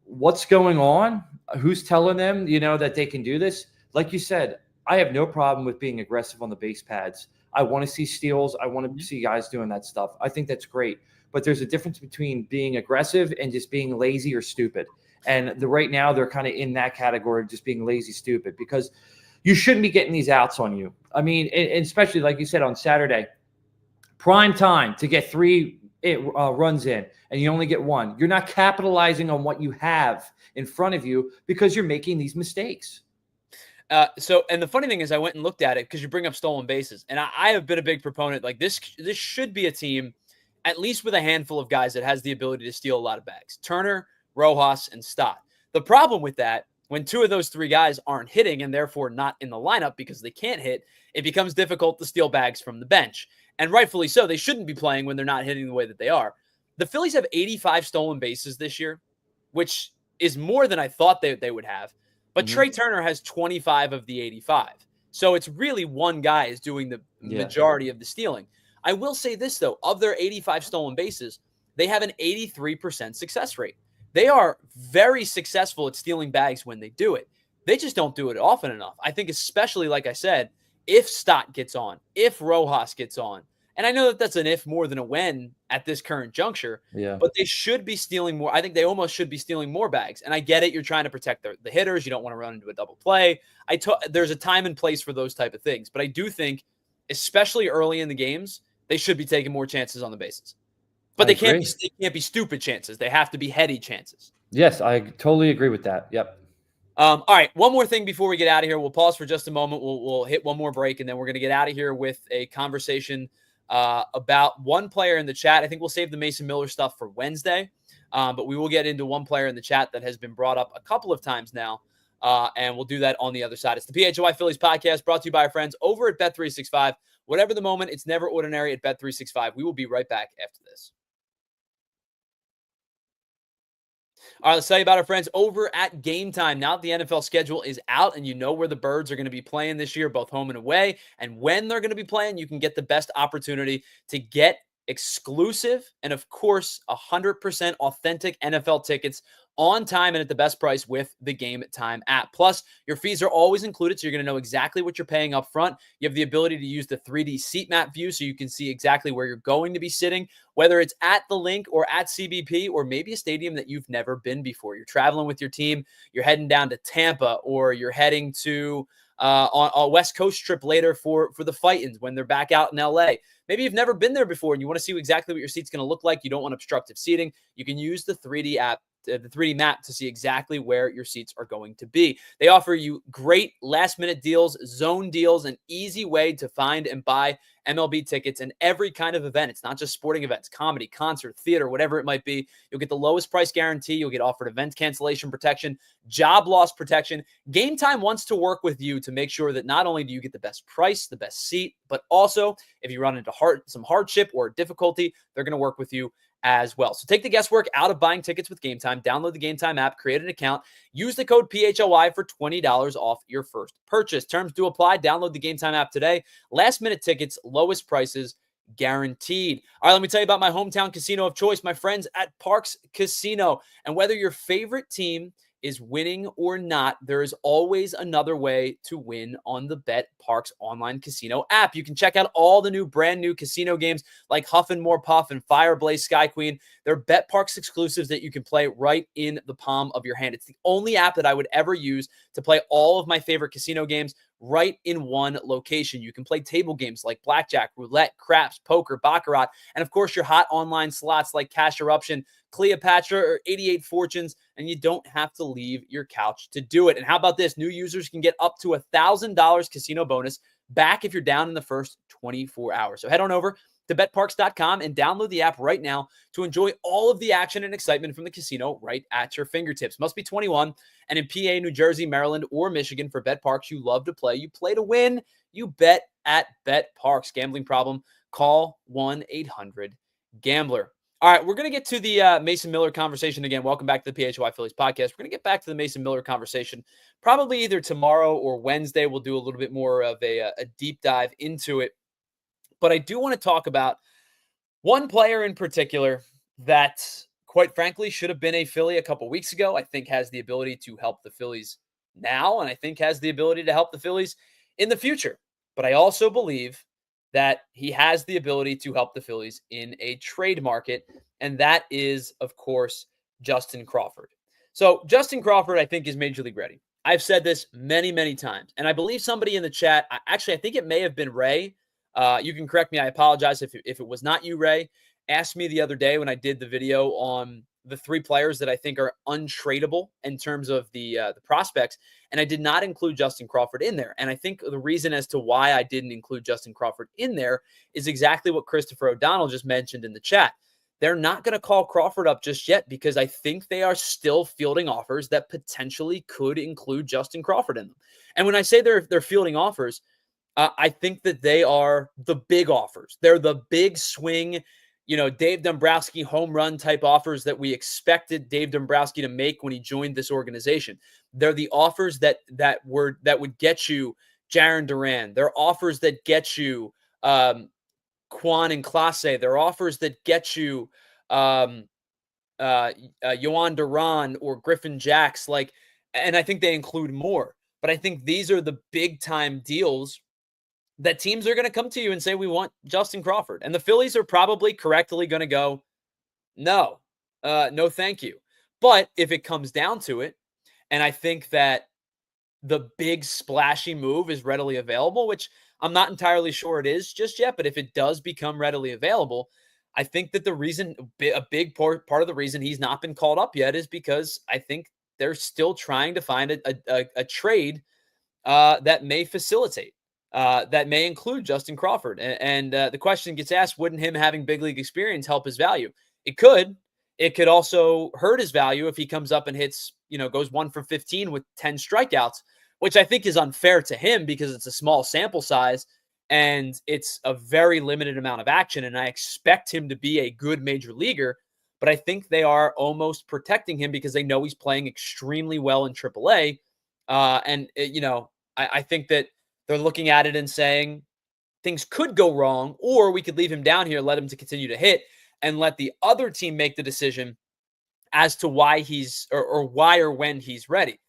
what's going on, who's telling them, that they can do this. Like you said, I have no problem with being aggressive on the base pads. I want to see steals. I want to see guys doing that stuff. I think that's great. But there's a difference between being aggressive and just being lazy or stupid. And right now they're kind of in that category of just being lazy, stupid, because you shouldn't be getting these outs on you. I mean, and especially like you said on Saturday, prime time to get 3 runs in and you only get 1. You're not capitalizing on what you have in front of you because you're making these mistakes. And the funny thing is I went and looked at it because you bring up stolen bases. And I have been a big proponent. Like, this should be a team, at least with a handful of guys, that has the ability to steal a lot of bags. Turner, Rojas, and Stott. The problem with that, when 2 of those 3 guys aren't hitting and therefore not in the lineup because they can't hit, it becomes difficult to steal bags from the bench. And rightfully so. They shouldn't be playing when they're not hitting the way that they are. The Phillies have 85 stolen bases this year, which is more than I thought they would have. But Trey Turner has 25 of the 85. So it's really one guy is doing the majority of the stealing. I will say this, though. Of their 85 stolen bases, they have an 83% success rate. They are very successful at stealing bags when they do it. They just don't do it often enough. I think especially, like I said, if Stott gets on, if Rojas gets on. And I know that that's an if more than a when at this current juncture, but they should be stealing more. I think they almost should be stealing more bags. And I get it. You're trying to protect the hitters. You don't want to run into a double play. There's a time and place for those type of things. But I do think, especially early in the games, they should be taking more chances on the bases. But they can't be stupid chances. They have to be heady chances. Yes, I totally agree with that. Yep. All right, one more thing before we get out of here. We'll pause for just a moment. We'll hit one more break, and then we're going to get out of here with a conversation about one player in the chat. I think we'll save the Mason Miller stuff for Wednesday, but we will get into one player in the chat that has been brought up a couple of times now, and we'll do that on the other side. It's the PHLY Phillies podcast brought to you by our friends over at Bet365. Whatever the moment, it's never ordinary at Bet365. We will be right back after this. All right, let's tell you about our friends over at Game Time. Now that the NFL schedule is out and you know where the Birds are going to be playing this year, both home and away, and when they're going to be playing, you can get the best opportunity to get exclusive and, of course, 100% authentic NFL tickets on time and at the best price with the Game Time app. Plus, your fees are always included, so you're going to know exactly what you're paying up front. You have the ability to use the 3D seat map view so you can see exactly where you're going to be sitting, whether it's at the Link or at CBP or maybe a stadium that you've never been before. You're traveling with your team, you're heading down to Tampa, or you're heading to on a West Coast trip later for the Fightins when they're back out in LA. Maybe you've never been there before and you want to see exactly what your seat's going to look like. You don't want obstructive seating. You can use the 3D app, the 3D map, to see exactly where your seats are going to be. They offer you great last-minute deals, zone deals, an easy way to find and buy MLB tickets in every kind of event. It's not just sporting events, comedy, concert, theater, whatever it might be. You'll get the lowest price guarantee. You'll get offered event cancellation protection, job loss protection. Game Time wants to work with you to make sure that not only do you get the best price, the best seat, but also if you run into some hardship or difficulty, they're going to work with you as well. So take the guesswork out of buying tickets with Game Time. Download the Game Time app, create an account, use the code PHLY for $20 off your first purchase. Terms do apply. Download the Game Time app today. Last minute tickets, lowest prices guaranteed. All right, let me tell you about my hometown casino of choice, my friends at Parx Casino. And whether your favorite team is winning or not, there is always another way to win on the BetParx online casino app. You can check out all the brand new casino games like Huff and More Puff and Fireblaze Sky Queen. They're BetParx exclusives that you can play right in the palm of your hand. It's the only app that I would ever use to play all of my favorite casino games right in one location. You can play table games like blackjack, roulette, craps, poker, baccarat, and of course your hot online slots like Cash Eruption, Cleopatra, or 88 Fortunes, and you don't have to leave your couch to do it. And how about this? New users can get up to $1,000 casino bonus back if you're down in the first 24 hours. So head on over to betparx.com and download the app right now to enjoy all of the action and excitement from the casino right at your fingertips. Must be 21 and in PA, New Jersey, Maryland, or Michigan. For BetParx, you love to play. You play to win. You bet at BetParx. Gambling problem? Call 1-800-GAMBLER. All right, we're going to get to the Mason Miller conversation again. Welcome back to the PHLY Phillies podcast. We're going to get back to the Mason Miller conversation probably either tomorrow or Wednesday. We'll do a little bit more of a deep dive into it. But I do want to talk about one player in particular that, quite frankly, should have been a Philly a couple weeks ago. I think has the ability to help the Phillies now, and I think has the ability to help the Phillies in the future. But I also believe that he has the ability to help the Phillies in a trade market, and that is, of course, Justin Crawford. So Justin Crawford, I think, is Major League ready. I've said this many, many times, and I believe somebody in the chat, actually, I think it may have been Ray. You can correct me. I apologize if it was not you, Ray. Asked me the other day when I did the video on the 3 players that I think are untradeable in terms of the prospects, and I did not include Justin Crawford in there. And I think the reason as to why I didn't include Justin Crawford in there is exactly what Christopher O'Donnell just mentioned in the chat. They're not going to call Crawford up just yet because I think they are still fielding offers that potentially could include Justin Crawford in them. And when I say they're fielding offers, I think that they are the big offers. They're the big swing, Dave Dombrowski home run type offers that we expected Dave Dombrowski to make when he joined this organization. They're the offers that would get you Jarren Duran. They're offers that get you Quan and Clase. They're offers that get you Yohan Duran or Griffin Jacks. And I think they include more. But I think these are the big time deals that teams are going to come to you and say, we want Justin Crawford. And the Phillies are probably correctly going to go, no, thank you. But if it comes down to it, and I think that the big splashy move is readily available, which I'm not entirely sure it is just yet, but if it does become readily available, I think that a big part of the reason he's not been called up yet is because I think they're still trying to find a trade that may facilitate. That may include Justin Crawford. And the question gets asked, wouldn't him having big league experience help his value? It could. It could also hurt his value if he comes up and hits, goes 1 for 15 with 10 strikeouts, which I think is unfair to him because it's a small sample size and it's a very limited amount of action. And I expect him to be a good major leaguer, but I think they are almost protecting him because they know he's playing extremely well in AAA. I think that they're looking at it and saying things could go wrong, or we could leave him down here, let him to continue to hit, and let the other team make the decision as to why he's or why or when he's ready.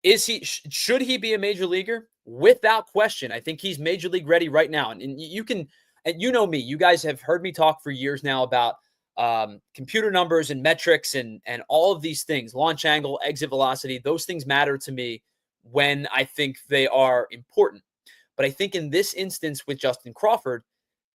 Should he be a major leaguer? Without question. I think he's major league ready right now. And you know me, you guys have heard me talk for years now about computer numbers and metrics and all of these things, launch angle, exit velocity. Those things matter to me when I think they are important. But I think in this instance with Justin Crawford,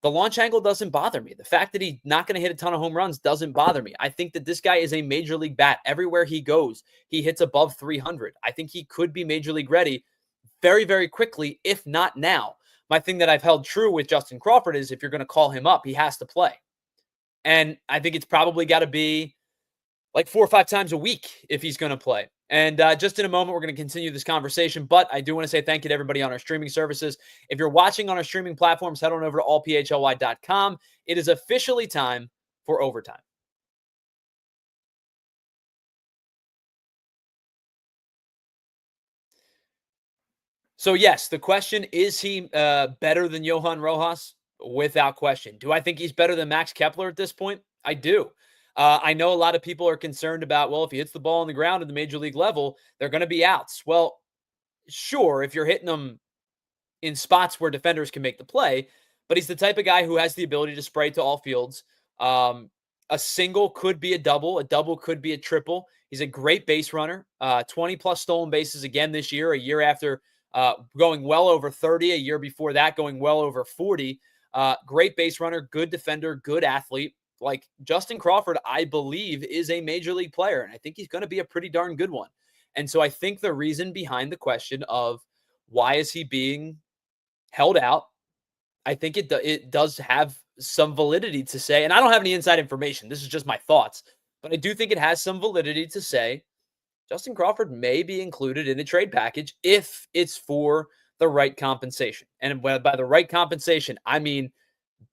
the launch angle doesn't bother me. The fact that he's not going to hit a ton of home runs doesn't bother me. I think that this guy is a major league bat. Everywhere he goes, he hits above 300. I think he could be major league ready very, very quickly, if not now. My thing that I've held true with Justin Crawford is if you're going to call him up, he has to play. And I think it's probably got to be like 4 or 5 times a week if he's going to play. And just in a moment, we're going to continue this conversation. But I do want to say thank you to everybody on our streaming services. If you're watching on our streaming platforms, head on over to allphly.com. It is officially time for overtime. So, yes, the question, is he better than Johan Rojas? without question. Do I think he's better than Max Kepler at this point? I do. I know a lot of people are concerned about, well, if he hits the ball on the ground at the major league level, they're going to be outs. Well, sure, if you're hitting them in spots where defenders can make the play, but he's the type of guy who has the ability to spray to all fields. A single could be a double could be a triple. He's a great base runner, 20 plus stolen bases again this year, a year after going well over 30, a year before that going well over 40. Great base runner, good defender, good athlete. Like Justin Crawford, I believe, is a major league player, and I think he's going to be a pretty darn good one. And so I think the reason behind the question of why is he being held out, I think it does have some validity to say, and I don't have any inside information. This is just my thoughts, but I do think it has some validity to say Justin Crawford may be included in a trade package if it's for the right compensation. And by the right compensation, I mean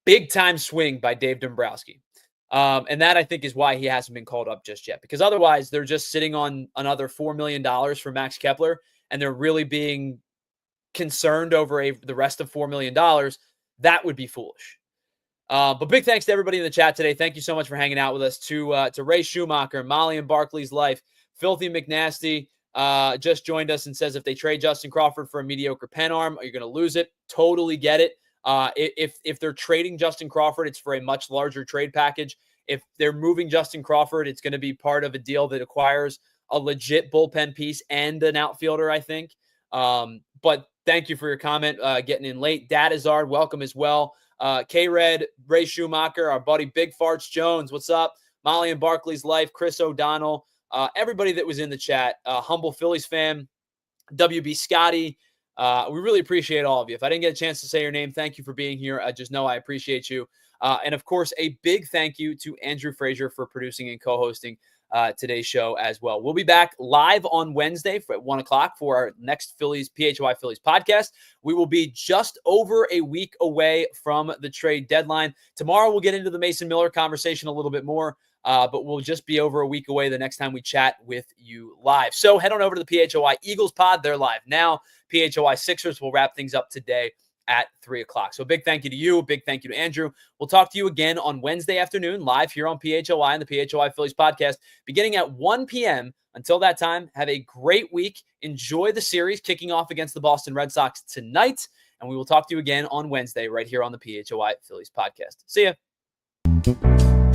big time swing by Dave Dombrowski. And that I think is why he hasn't been called up just yet, because otherwise they're just sitting on another $4 million for Max Kepler, and they're really being concerned over the rest of $4 million. That would be foolish. But big thanks to everybody in the chat today. Thank you so much for hanging out with us. To Ray Schumacher, Molly and Barkley's Life, Filthy McNasty just joined us and says if they trade Justin Crawford for a mediocre pen arm, you're going to lose it. Totally get it. If they're trading Justin Crawford, it's for a much larger trade package. If they're moving Justin Crawford, it's going to be part of a deal that acquires a legit bullpen piece and an outfielder, I think. But thank you for your comment, getting in late. Dadazard, welcome as well. K-Red, Ray Schumacher, our buddy Big Farts Jones, what's up? Molly and Barkley's Life, Chris O'Donnell, everybody that was in the chat, Humble Phillies fan, WB Scotty. We really appreciate all of you. If I didn't get a chance to say your name, thank you for being here. Just know I appreciate you. And of course, a big thank you to Andrew Frazier for producing and co-hosting today's show as well. We'll be back live on Wednesday at 1 o'clock for our next PHLY Phillies podcast. We will be just over a week away from the trade deadline. Tomorrow we'll get into the Mason Miller conversation a little bit more, but we'll just be over a week away the next time we chat with you live. So head on over to the PHLY Eagles pod. They're live now. PHLY Sixers will wrap things up today at 3 o'clock. So big thank you to you. Big thank you to Andrew. We'll talk to you again on Wednesday afternoon, live here on PHLY and the PHLY Phillies podcast, beginning at 1 p.m. Until that time, have a great week. Enjoy the series kicking off against the Boston Red Sox tonight. And we will talk to you again on Wednesday right here on the PHLY Phillies podcast. See ya.